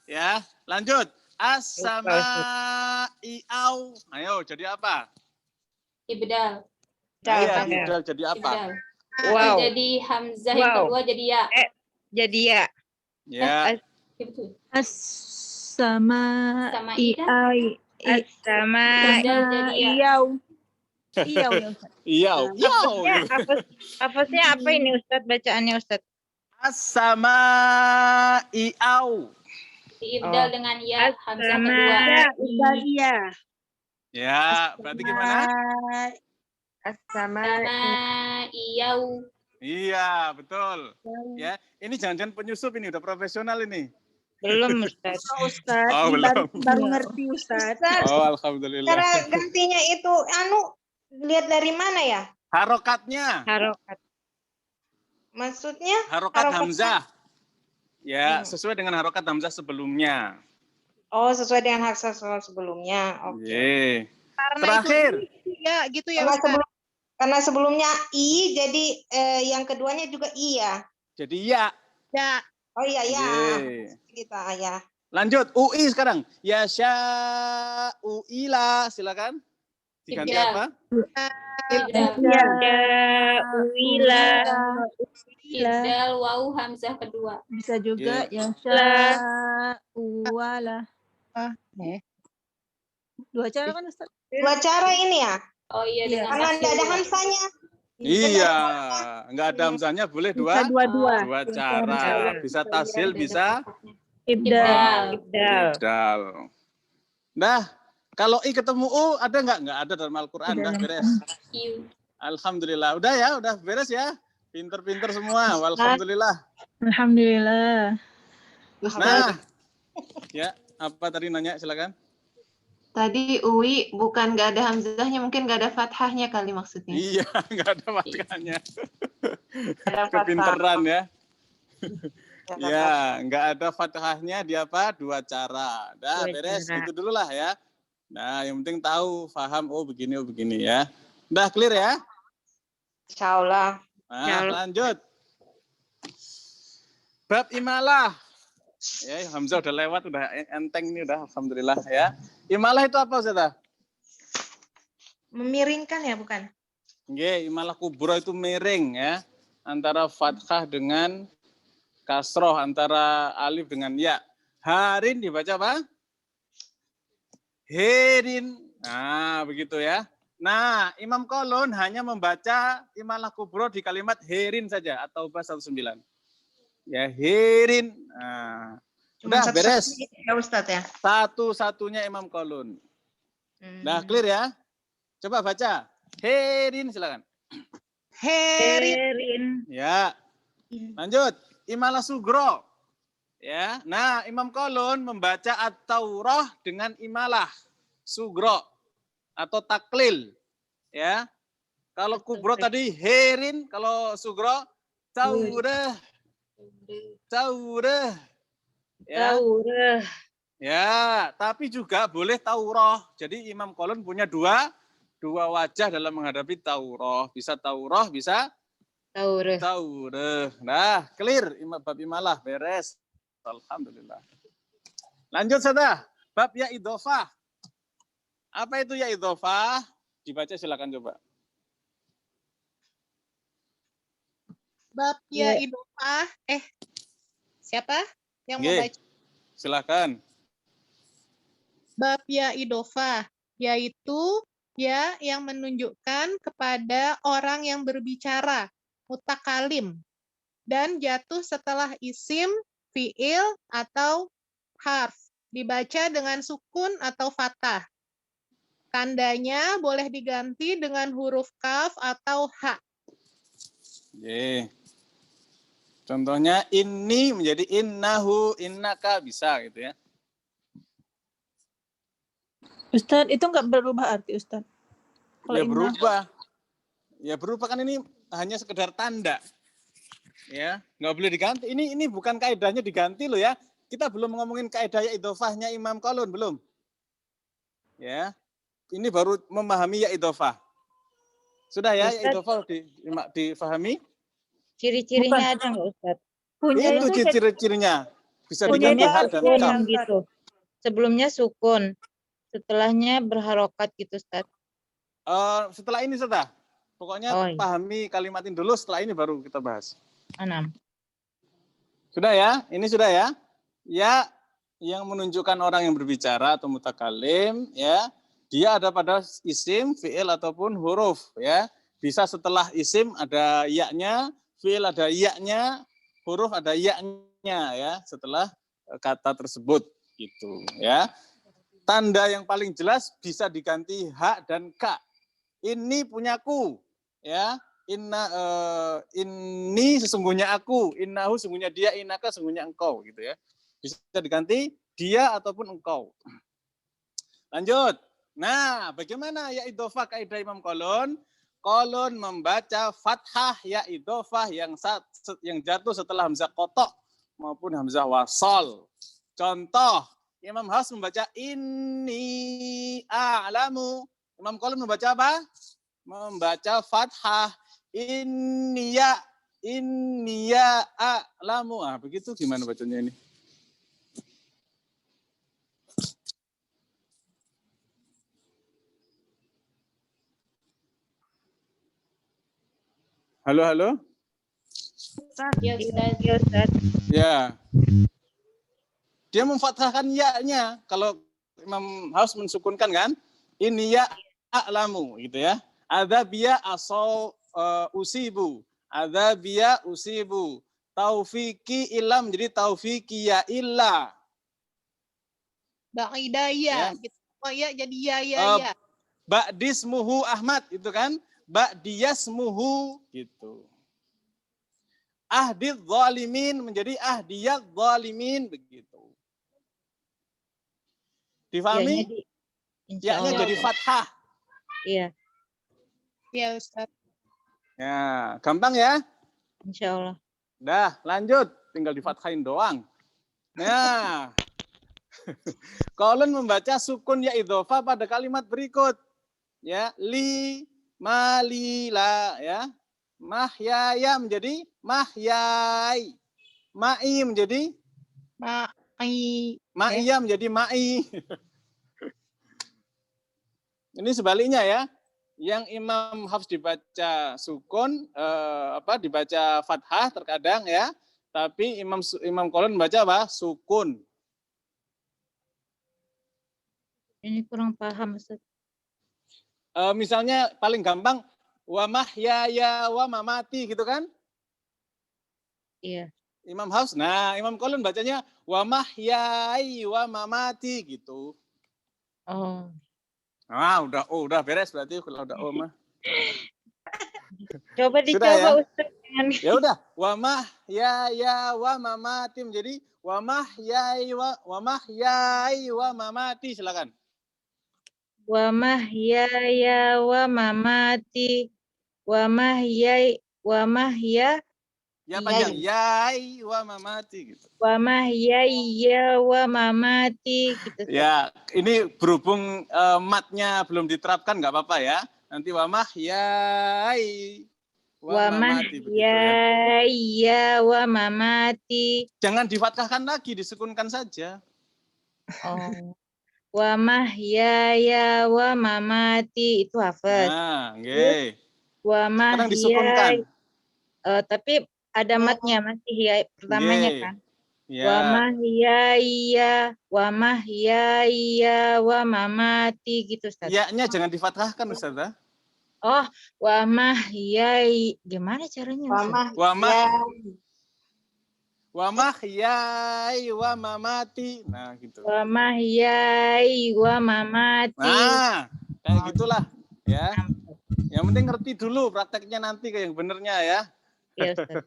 Ya, lanjut. Lupa, As-sama'i'au. Ayo, jadi apa? Ibdal. Iya, Ibdal. ibdal jadi apa? Ibdal. Wow. Jadi hamzah yang Wow. kedua jadi ya. Jadi ya. Ya, Betul. As-sama Sama i-ai. As-sama Ibdal jadi ya. Iyau. Iyau ya Ustaz. iya. hafaznya apa ini Ustadz, bacaannya Ustadz? As-sama'i'au. Diibdal Oh. dengan ya hamzah As-sama. kedua. Ibdal iya. Ya, berarti gimana? As-sama. Sama iyau. Iya, betul. Ya, ini jangan-jangan penyusup ini udah profesional ini. Belum Ustadz. Ustaz, Oh, ini belum. baru ngerti Ustaz. Oh, alhamdulillah. Cara gantinya itu lihat dari mana ya? Harokatnya, Harokat. Maksudnya? harokat Harokat. hamzah. Ya, sesuai dengan harokat hamzah sebelumnya. Oh, sesuai dengan hak sesuai sebelumnya. Oke. Ye. Karena Terakhir. itu ya gitu ya Karena, Ustaz. karena sebelumnya i, jadi yang keduanya juga i ya. Jadi ya. Ya, Oh iya ya. Ye. Kita ya. Lanjut, UI sekarang. Ya sya'u'ila, silakan. Diganti Ibdal. apa? Ibdal. Ya wila. Ibdal waw hamzah kedua. Bisa juga Iya. ya wala. Dua cara kan Ustaz? Dua cara ini ya. Oh iya, Iya. dengan Karena tafsir tidak ada dua. hamzanya. Iya, enggak ada hamzahnya, boleh Bisa dua. dua-dua. Dua cara. Bisa tasil, bisa Ibdal. Ibdal. ibdal. Nah, kalau I ketemu U, ada nggak? Nggak ada dalam Al-Quran, udah beres. Iu. Alhamdulillah. Udah ya, udah beres ya. Pinter-pinter semua, alhamdulillah. Alhamdulillah. Nah, ya, apa tadi nanya, silakan. Tadi UI bukan nggak ada hamzahnya, mungkin nggak ada fathahnya kali maksudnya. Iya, nggak ada makanya. Ada fathah. Kepinteran ya. Ya, nggak ada fathahnya di apa? Dua cara. Dah, Dua beres. cara. Itu dulu lah ya. Nah, yang penting tahu, paham, oh begini ya. Udah clear ya? Insya Allah. Nah, lanjut. Bab imalah. Ya, Hamzah udah lewat, udah enteng nih, udah alhamdulillah ya. Imalah itu apa, Ustazah? Memiringkan ya, bukan? Nggih, imalah kubro itu miring ya. Antara fathah dengan kasroh, antara alif dengan ya. Harin dibaca apa? Herin. Nah, begitu ya. Nah, Imam Qalun hanya membaca imalah kubro di kalimat herin saja, atau bahasa 19. Ya, herin. Nah, Cuma udah beres. satu-satunya ya Ustadz ya. Satu-satunya Imam Qalun. Nah, clear ya? Coba baca. Herin, silakan. Herin. Ya. Lanjut. Imalah sugro. Ya. Nah, Imam Qalun membaca at-taurah dengan imalah sugro atau taklil. Ya. Kalau kubro tadi herin, kalau sugro taurah. Taurah. Ya. Taurah. Ya, tapi juga boleh taurah. Jadi Imam Qalun punya dua wajah dalam menghadapi taurah. Bisa taurah, bisa Taurah. taurah. Nah, clear bab imalah, beres. Alhamdulillah. Lanjut saja. Bab ya idhofah. Apa itu ya idhofah? Dibaca silakan coba. bab ya idofah. Siapa yang mau Nggih. baca? Silakan. Bab ya idofah, yaitu ya yang menunjukkan kepada orang yang berbicara, mutakalim, dan jatuh setelah isim, fiil, atau harf, dibaca dengan sukun atau fathah. Tandanya boleh diganti dengan huruf kaf atau ha. Nggih. Contohnya ini menjadi innahu, innaka, bisa gitu ya. Ustaz, itu enggak berubah arti Ustaz. Kalau Ya inna- berubah. Ya berubah kan ini hanya sekedar tanda. Ya, nggak boleh diganti. Ini bukan kaidahnya diganti loh ya. Kita belum ngomongin kaidahnya idhofahnya Imam Qalun, belum. Ya. Ini baru memahami ya idhofah. Sudah ya, ya Ustaz, idhofah difahami? ciri-cirinya ada nggak Ustaz? Punya Itu itu ciri-cirinya. Bisa punya diganti Sebelumnya hak dan sukun kaf. gitu. Sebelumnya sukun. Setelahnya berharokat gitu Ustaz. Setelah ini sudah. Pokoknya Oh, iya. pahami kalimatin dulu, setelah ini baru kita bahas. 6. Sudah ya? Ini sudah ya? Ya, yang menunjukkan orang yang berbicara atau mutakalim, ya, dia ada pada isim, fi'il ataupun huruf, ya. Bisa setelah isim ada ya-nya, fi'il ada ya-nya, huruf ada ya-nya, ya, setelah kata tersebut, gitu, ya. Tanda yang paling jelas bisa diganti hak dan ka. Ini punyaku, ya. Ini sesungguhnya aku, innahu sesungguhnya dia, innaka sesungguhnya engkau, gitu ya. Bisa diganti dia ataupun engkau. Lanjut. Nah, bagaimana ya idhofah kaidah Imam Qalun? Qalun membaca fathah ya idhofah yang jatuh setelah hamzah qotok maupun hamzah wasol. Contoh, Imam Hafs membaca inni a'lamu. Imam Qalun membaca apa? Membaca fathah inniya a'lamu. Ah, begitu gimana bacanya ini? Halo, halo? Ya Ustaz. Iya Ustaz. Ya. Dia memfathahkan ya-nya. Kalau Imam Hafs mensukunkan kan? Ini ya a'lamu gitu ya. Adzabia asau usibu. Adzabia usibu. Taufiki ilam jadi taufiki ya illa. Ba'idaya. Ya. Gitu. Oh ya, jadi ya. Ba'dismuhu Ahmad itu kan? Ba'diyasmuhu gitu. Ahdidz zalimin menjadi ahdiyadz zalimin begitu. Difahami? Ya-nya jadi fathah. Iya, Ya Ustaz. Ya, gampang ya? insya Allah. Dah, lanjut. Tinggal difathain doang. Nah, Qalun membaca sukun ya idhofah pada kalimat berikut. Ya, li, ma, li, la, ya. Mahyaya menjadi mahyai. Ma'i menjadi ma'iyah menjadi ma'i. Ini sebaliknya ya. Yang Imam Hafs dibaca sukun, dibaca fathah terkadang ya. Tapi Imam Qalun membaca apa? Sukun. Ini kurang paham Ustaz. Misalnya paling gampang wa mahyaya wa mamati gitu kan? Iya. Imam Hafs. Nah, Imam Qalun bacanya wa mahyai wa mamati gitu. Oh. Ah, udah beres berarti kalau udah mah. Coba Sudah dicoba ya? Ustaz. Ya udah, wa mahyaya wa mamati menjadi wa mahyai wa mamati, silakan. Wa mahyaya wa mamati wa mahya Ya panjang, yai wa mamati gitu. wa mahyaya wa mamati gitu. Ustaz. Ya, ini berhubung matnya belum diterapkan nggak apa-apa ya. Nanti wa mahyai Wa mamati begitu ya. mahyaya wa mamati. Jangan difathahkan lagi, disukunkan saja. Oh. Wa mahyaya wa mamati itu hafal. Nah, nggih. Wa Sekarang disukunkan. Tapi ada matnya masih ya pertamanya Nggih. kan. Ya. Wa mahyaya wa mamati gitu Ustaz. Ya-nya jangan difathahkan Ustaz. Oh, wa mahyai. Gimana caranya Ustaz? Wa mahyai wa mamati. Nah, gitu. Wa mahyai wa mamati. Nah, kayak gitulah ya. Yang penting ngerti dulu, prakteknya nanti kayak yang benernya ya. Iya, Ustaz.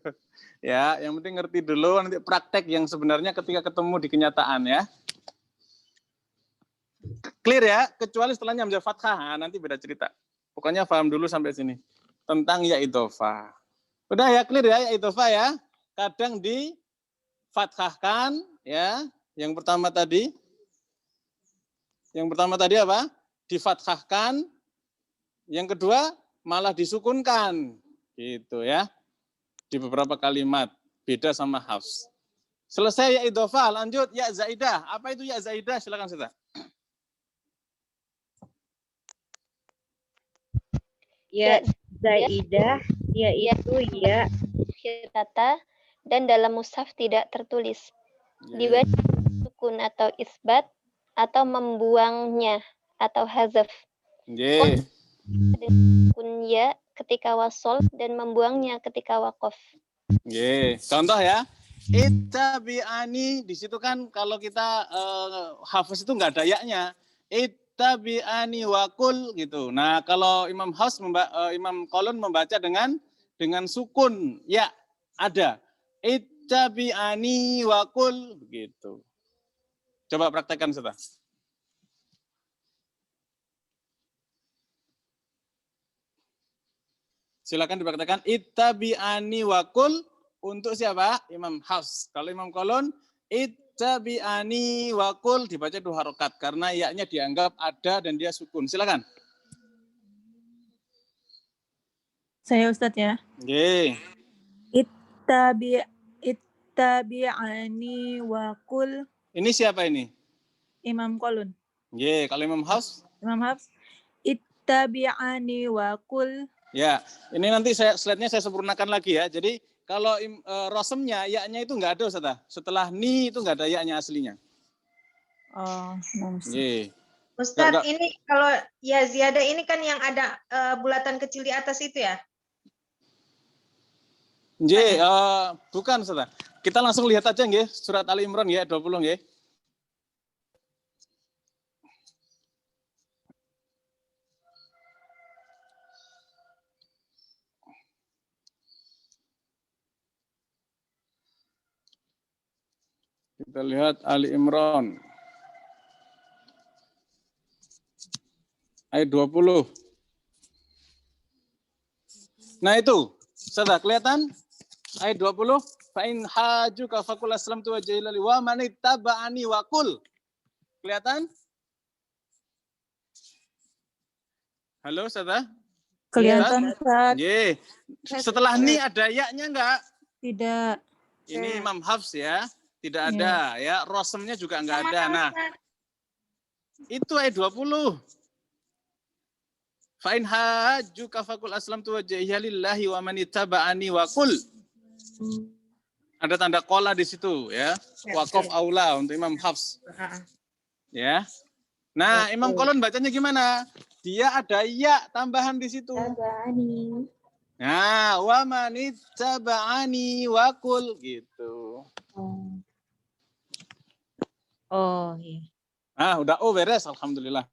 Ya, yang penting ngerti dulu, nanti praktek yang sebenarnya ketika ketemu di kenyataan ya. Clear ya, kecuali setelahnya hamzah fathah, nah, nanti beda cerita. Pokoknya paham dulu sampai sini tentang ya idhofah. Udah ya, clear ya idhofah ya. Kadang difathahkan ya. Yang pertama tadi apa? difathahkan, yang kedua malah disukunkan, gitu ya. Di beberapa kalimat, beda sama Hafs. Selesai ya idhofah, lanjut ya zaidah. Apa itu ya zaidah? Silakan Sita. Ya zaidah yaitu ya kata dan dalam mushaf tidak tertulis. Dibaca sukun atau isbat atau membuangnya atau hazaf. Sukun ya ketika wasol dan membuangnya ketika wakof. Contoh ya. Ittabi'ani, di situ kan kalau kita hafaz itu nggak ada ya-nya. Ittabi'ani wakul gitu. Nah, kalau Imam Hafs Imam Qalun membaca dengan sukun ya ada. Ittabi'ani wakul begitu. Coba praktekkan Ustaz. Silakan dipraktekkan ittabi'ani wakul untuk siapa? Imam Hafs. Kalau Imam Qalun ittabi'ani wakul dibaca 2 harokat karena ya-nya dianggap ada dan dia sukun. Silakan. Saya Ustadz ya. Ittabi'ani wakul. Ini siapa ini? Imam Qalun. Kalau Imam Hafs? Imam Hafs. Ittabi'ani wakul. Ya, ini nanti slide-nya saya sempurnakan lagi ya. Jadi kalau rosemnya, ya-nya itu nggak ada Ustaz. Setelah ni itu nggak ada ya-nya aslinya. Oh, Ustaz, ini kalau ya ziyadah ini kan yang ada bulatan kecil di atas itu ya? Bukan Ustaz. Kita langsung lihat aja nggih, surat Ali Imran ya 20 nggih. Kita lihat Ali Imran. Ayat 20. Nah itu, sudah kelihatan? Ayat 20. Fa'in hajuka faqul aslamtu wajhi lillahi wa man ittaba'ani wa qul. Kelihatan? Halo, Ustazah? Kelihatan, Ustaz. Setelah ni ada ya-nya enggak? Tidak. Ini Imam Hafs ya. Tidak ada ya, rosemnya juga enggak ada. Nah, itu ayat 20. Fa'in hajuka faqul aslamtu wajhiya lillahi wa man ittaba'ani wa qul. Ada tanda qala di situ ya. Waqaf aula untuk Imam Hafs. Ya. Nah, Imam Qalun bacanya gimana? Dia ada ya tambahan di situ. Nah, wa man ittaba'ani wa qul gitu. Oh, iya. Udah beres, alhamdulillah.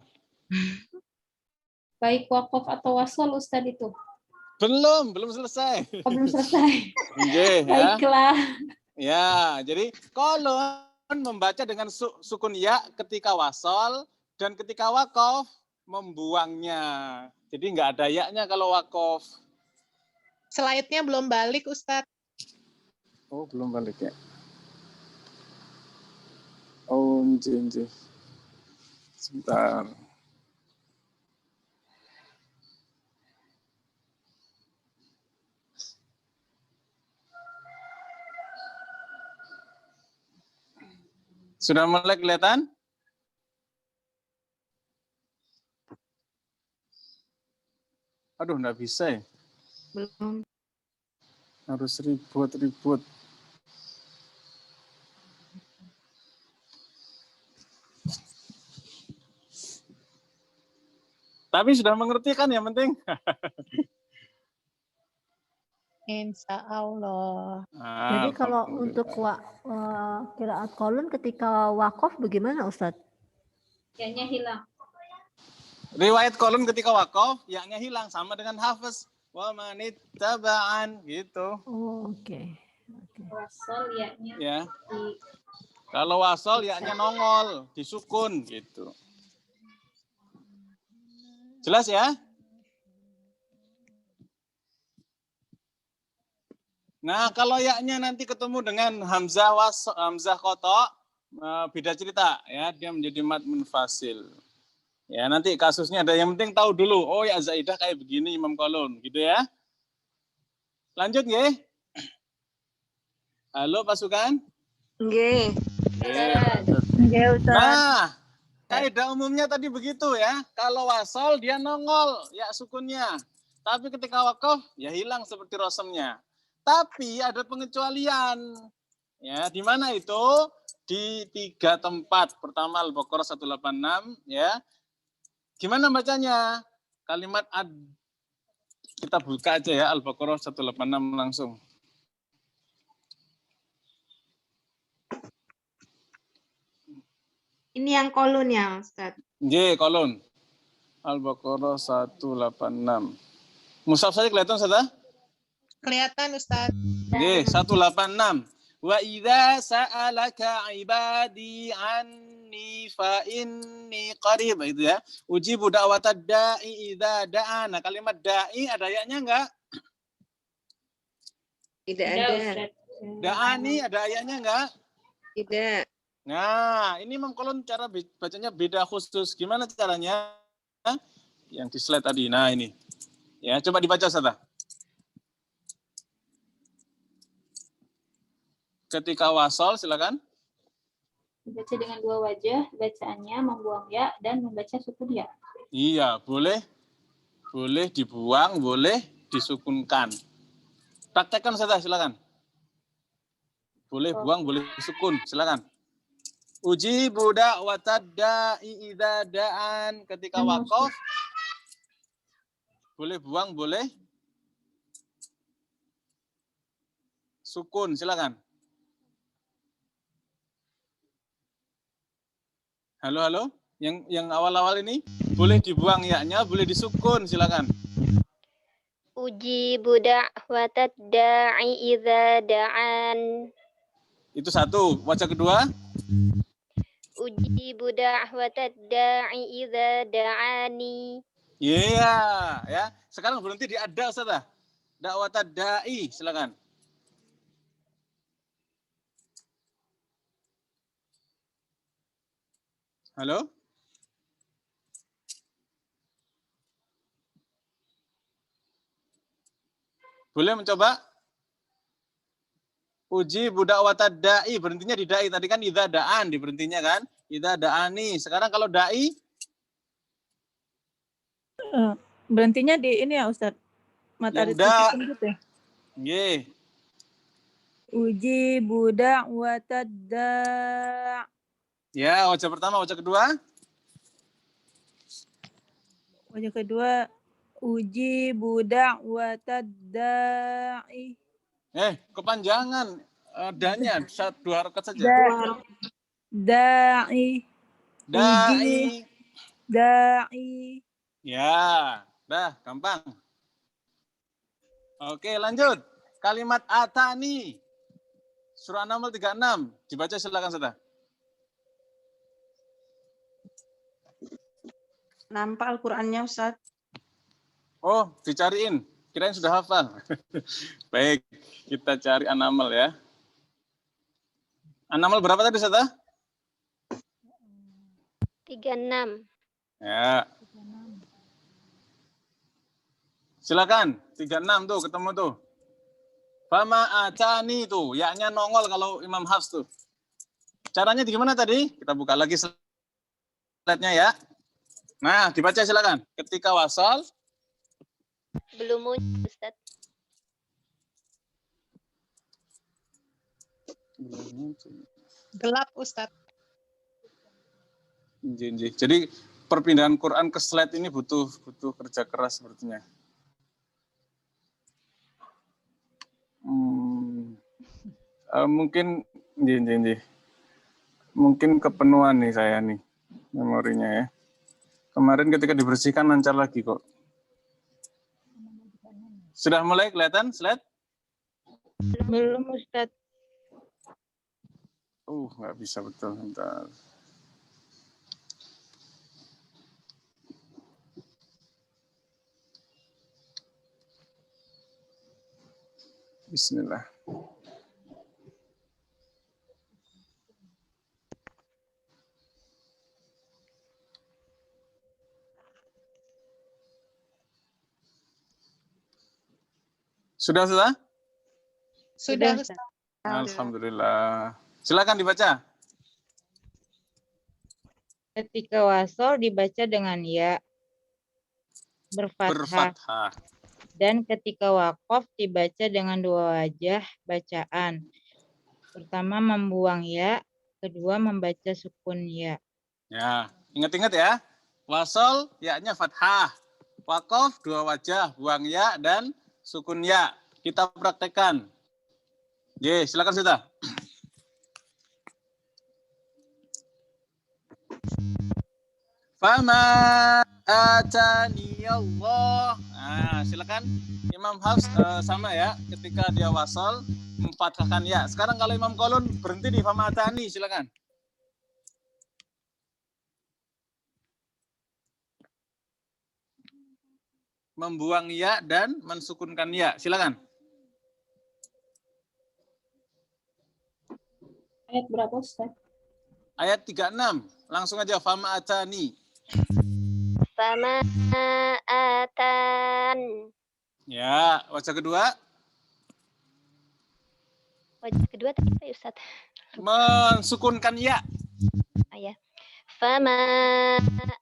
Baik wakaf atau wasol Ustadz itu? Belum selesai. Oh, belum selesai. Baiklah. Ya, jadi Qalun membaca dengan sukun ya ketika wasol dan ketika wakaf membuangnya. Jadi nggak ada ya-nya kalau wakaf. Slide-nya belum balik, Ustadz. Oh, belum balik ya. Oh, enggak. Sebentar. Sudah mulai kelihatan? Aduh, enggak bisa ya. Belum. Harus ribut. Tapi sudah mengerti kan yang penting? Insya Allah. Jadi kalau untuk qiraat Qalun ketika wakaf bagaimana Ustadz? Ya-nya hilang. Riwayat Qalun ketika wakaf, ya-nya hilang sama dengan Hafs. Wa man ittaba'an gitu. Oh, oke. Wasol ya-nya. Ya. Kalau wasol ya-nya nongol, disukun gitu. Jelas ya? Nah, kalau ya-nya nanti ketemu dengan hamzah qata, beda cerita ya, dia menjadi mad munfasil. Ya, nanti kasusnya ada yang penting tahu dulu. Oh ya Zaidah kayak begini Imam Qalun, gitu ya. Lanjut nggih? Halo pasukan? Nggih. Lanjut. Nggih, Ustaz. Nah, kaidah umumnya tadi begitu ya. Kalau wasol dia nongol ya sukunnya. Tapi ketika wakof ya hilang seperti rosemnya. Tapi ada pengecualian. Ya, di mana itu? Di 3 tempat. Pertama Al-Baqarah 186 ya. Gimana bacanya? Kalimat ad, kita buka aja ya Al-Baqarah 186 langsung. Ini yang kolon ya, Ustaz. Nggih, kolon. Al-Baqarah 186. Mushaf saya kelihatan Ustaz? Kelihatan, Ustaz. Nggih, 186. Wa idza sa'alaka ibadi anni fa inni qarib, itu ya. Ujibu da'watad da'i idza da'ana. Kalimat da'i ada ayatnya enggak? Tidak Ada, ada. Ustaz. Da'ani ada ayatnya enggak? Tidak. Nah, ini Imam Qalun cara bacanya beda khusus. Gimana caranya? Yang di slide tadi. Nah, ini. Ya, coba dibaca Ustaz. Ketika wasol, silakan. Dibaca dengan 2 wajah, bacaannya membuang ya dan membaca sukun ya. Iya, boleh dibuang, boleh disukunkan. Praktekkan saja, silakan. Boleh buang, boleh sukun, silakan. Uji budak watadda'i idza da'an, ketika waqaf. Boleh buang, boleh sukun, silakan. Halo, halo. Yang awal-awal ini boleh dibuang ya-nya, boleh disukun, silakan. Ujibu da'watad da'i idza da'an. Itu satu. Wajah kedua. Ujibu da'watad da'i idza da'ani. Iya, ya. Sekarang berhenti di ada, Ustaz. Da'watad da'i, silakan. Halo? Boleh mencoba? Uji budak watad da'i, berhentinya di da'i. Tadi kan idza da'an, di berhentinya kan? Idza da'ani. Sekarang kalau da'i? Berhentinya di ini ya Ustaz. Yang da. Gitu ya? Nggih. Uji budak watad da'. Ya, wajah pertama, wajah kedua? Wajah kedua, uji budak watad da'i. Kepanjangan danya, 2 harakat saja. Da'i. Da'i. Da'i. Ya, dah, gampang. Oke, lanjut. Kalimat atani. Surah An-Naml 36. Dibaca silakan, Ustaz. Nampak Al-Qur'annya, Ustaz. Oh, dicariin. Kirain sudah hafal. Baik, kita cari An-Naml ya. An-Naml berapa tadi, Ustaz? 36. Ya. Silakan, 36 tuh, ketemu tuh. Fama atani tuh, ya-nya nongol kalau Imam Hafs tuh. Caranya gimana tadi? Kita buka lagi slide-nya ya. Nah, dibaca silakan. Ketika wasal. Belum muncul, Ustaz. Gelap, Ustaz. Jadi perpindahan Quran ke slide ini butuh kerja keras sepertinya. Mungkin mungkin kepenuhan nih saya nih memorinya ya. Kemarin ketika dibersihkan lancar lagi kok. Sudah mulai kelihatan slide? Belum, Ustaz. Nggak bisa betul. Bentar. Bismillah. Sudah? Sudah, Ustaz. Ustaz. Alhamdulillah. Silakan dibaca. Ketika wasol dibaca dengan ya berfathah. Berfathah. Dan ketika wakof dibaca dengan dua wajah bacaan. Pertama membuang ya, kedua membaca sukun ya. Ya, ingat-ingat ya. Wasol, ya-nya fathah. Wakof, dua wajah, buang ya dan sukun ya. Kita praktekkan. Ye, silakan sudah. Fama atani Allah. Nah, silakan Imam Hafs sama ya, ketika dia wasol memfathahkan ya. Sekarang kalau Imam Kolun berhenti di fama atani, silakan. Membuang ya dan mensukunkan ya. Silakan. Ayat berapa, Ustaz? Ayat 36. Langsung aja fama atani. Fama atan. Ya, wajah kedua. Wajah kedua tadi apa ya, Ustaz? Mensukunkan ya. Ah, ya. Fama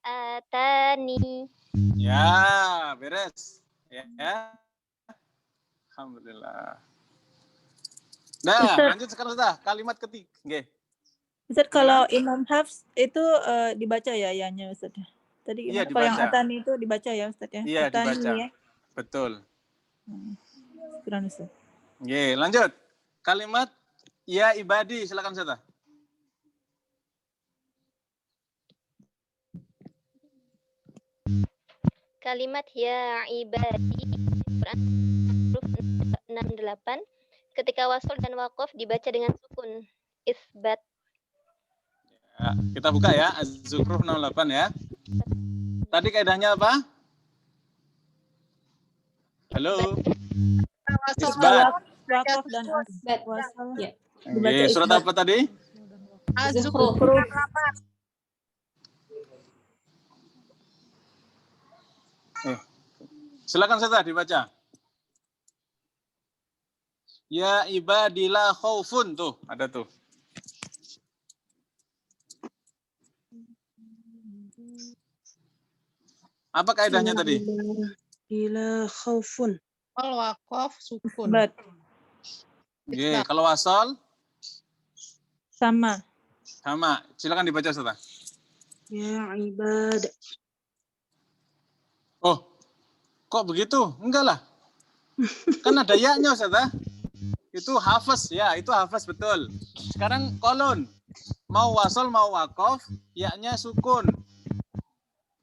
atani. Ya, beres. Ya. Alhamdulillah. Nah, Ustaz. lanjut sekarang sudah. Kalimat ketiga. Nggih. Ustaz, kalau Imam Hafs itu dibaca ya ya-nya Ustaz. Tadi Iya, gimana? Kalau yang dibaca. Atani itu dibaca ya Ustaz ya? Iya, Atani dibaca. ya. Betul. Syukran Ustaz. Nggih, lanjut. Kalimat ya ibadi, silakan Ustaz. Kalimat ya ibadi Quran huruf 68 ketika wasol dan wakof dibaca dengan sukun isbat. Ya, kita buka ya, Az-Zukhruf 68 ya. Tadi kaidahnya apa? Halo. Isbat. Wakof dan Isbat. wasal. Ya. Nggih, surat apa tadi? Az-Zukhruf. Silakan Ustaz dibaca. Ya ibadillah khaufun tuh, ada tuh. Apa kaidahnya tadi? Bila khaufun. Wal wakof sukun. Isbat. Nggih, kalau wasal Sama. sama. Silakan dibaca Ustaz. Ya ibad. Oh, kok begitu? Enggak lah. Kan ada ya-nya Ustaz. Itu hafaz ya, itu hafaz betul. Sekarang kolon. Mau wasal mau wakof, ya-nya sukun.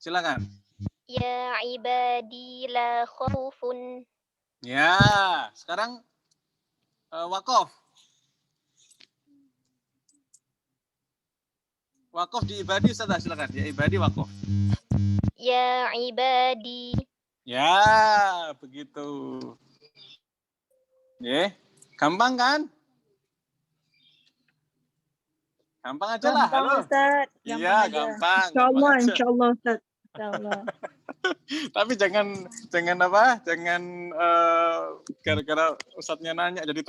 Silakan. Ya ibadi la khaufun. Ya, sekarang wakof. Wakof di ibadi Ustaz, silakan. Ya ibadi wakof. Ya ibadi. Ya, begitu. Ya, gampang kan? Gampang aja lah. Gampang, Halo. Ustaz. Iya, gampang. Insyaallah, Gampang aja. insyaallah Ustaz. Insyaallah. Tapi jangan apa? Jangan gara-gara Ustadznya nanya jadi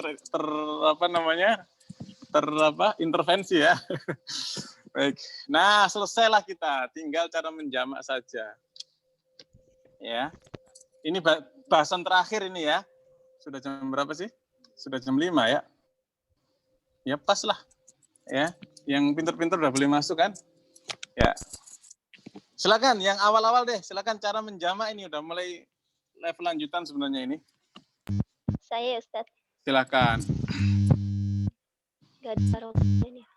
intervensi ya. Baik. Nah, selesailah kita. Tinggal cara menjamak saja. Ya. Ini bahasan terakhir ini ya. Sudah jam berapa sih? Sudah jam 5 ya. Ya pas lah. Ya. Yang pintar-pintar udah boleh masuk kan? Ya. Silakan yang awal-awal deh. Silakan cara menjamak ini udah mulai level lanjutan sebenarnya ini. Saya Ustaz. Silakan. Gak ada barangnya nih.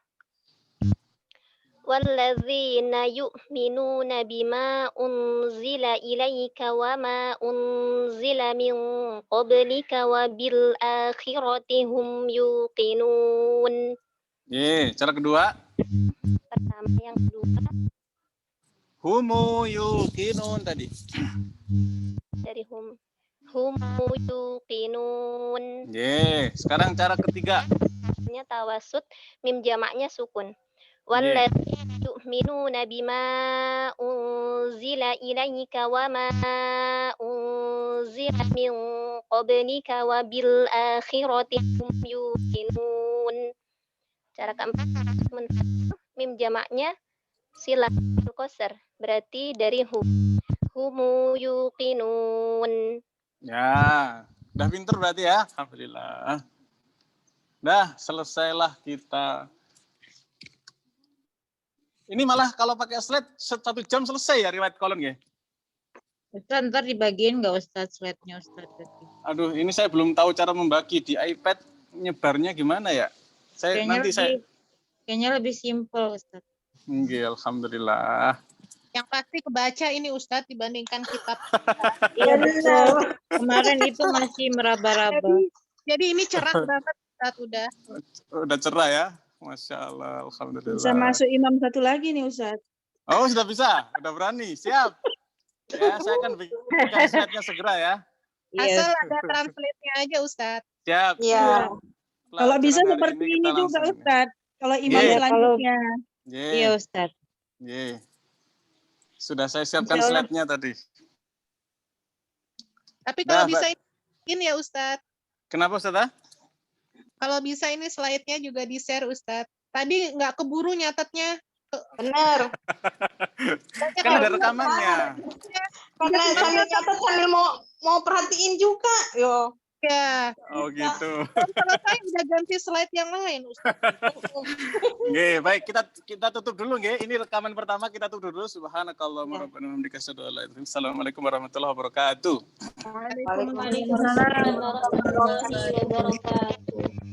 Walladzina yu'minuna bima unzila ilaika wa ma unzila min qablika wa bil akhirati hum yuqinun. Cara kedua. Pertama, yang kedua Humu yuqinun tadi. dari hum yuqinun. Sekarang cara ketiga. Artinya tawasud, mim jamaknya sukun. walladzina yu'minuna bima unzila ilaika wa ma unzila min qablika wa bil akhirati hum yuqinun. Cara keempat, mim jamaknya sila qasar, berarti dari humu yuqinun. Ya, udah pinter berarti ya. Alhamdulillah. Dah, selesailah kita. Ini malah kalau pakai slide 1 jam selesai ya riwayat kolon ya. Ustaz, ntar dibagiin nggak Ustaz slide-nya Ustaz? Aduh, ini saya belum tahu cara membagi di iPad, nyebarnya gimana ya. Kayaknya lebih simpel Ustaz. Nggih, alhamdulillah. Yang pasti kebaca ini Ustadz dibandingkan kitab. Iya betul. Kemarin itu masih meraba-raba. Jadi ini cerah banget Ustadz udah. Udah cerah ya. Masya Allah, alhamdulillah. Bisa masuk imam satu lagi nih Ustadz. Oh, sudah bisa? Udah berani? Siap. Ya, saya akan bikin slide-nya segera ya. Asal ada translate-nya aja Ustadz. Siap. Iya. Kalau bisa seperti ini juga Ustadz. Kalau imam selanjutnya. Iya Ustadz. Sudah saya siapkan slide-nya tadi. Tapi kalau bisa ini ya Ustadz. Kenapa Ustadz? Kalau bisa ini slide-nya juga di-share Ustadz. Tadi nggak keburu nyatetnya. Benar. Kan ada rekamannya. Karena sambil catat sambil mau perhatiin juga. Yo. Ya. Oh gitu. Selesai udah ganti slide yang lain Ustadz. Nggih, baik kita tutup dulu nggih. Ini rekaman pertama kita tutup dulu. Subhanakallahumma rabbana wa bihamdika asyhadu an la ilaha illa anta. Assalamualaikum warahmatullahi wabarakatuh. Waalaikumsalam warahmatullahi wabarakatuh.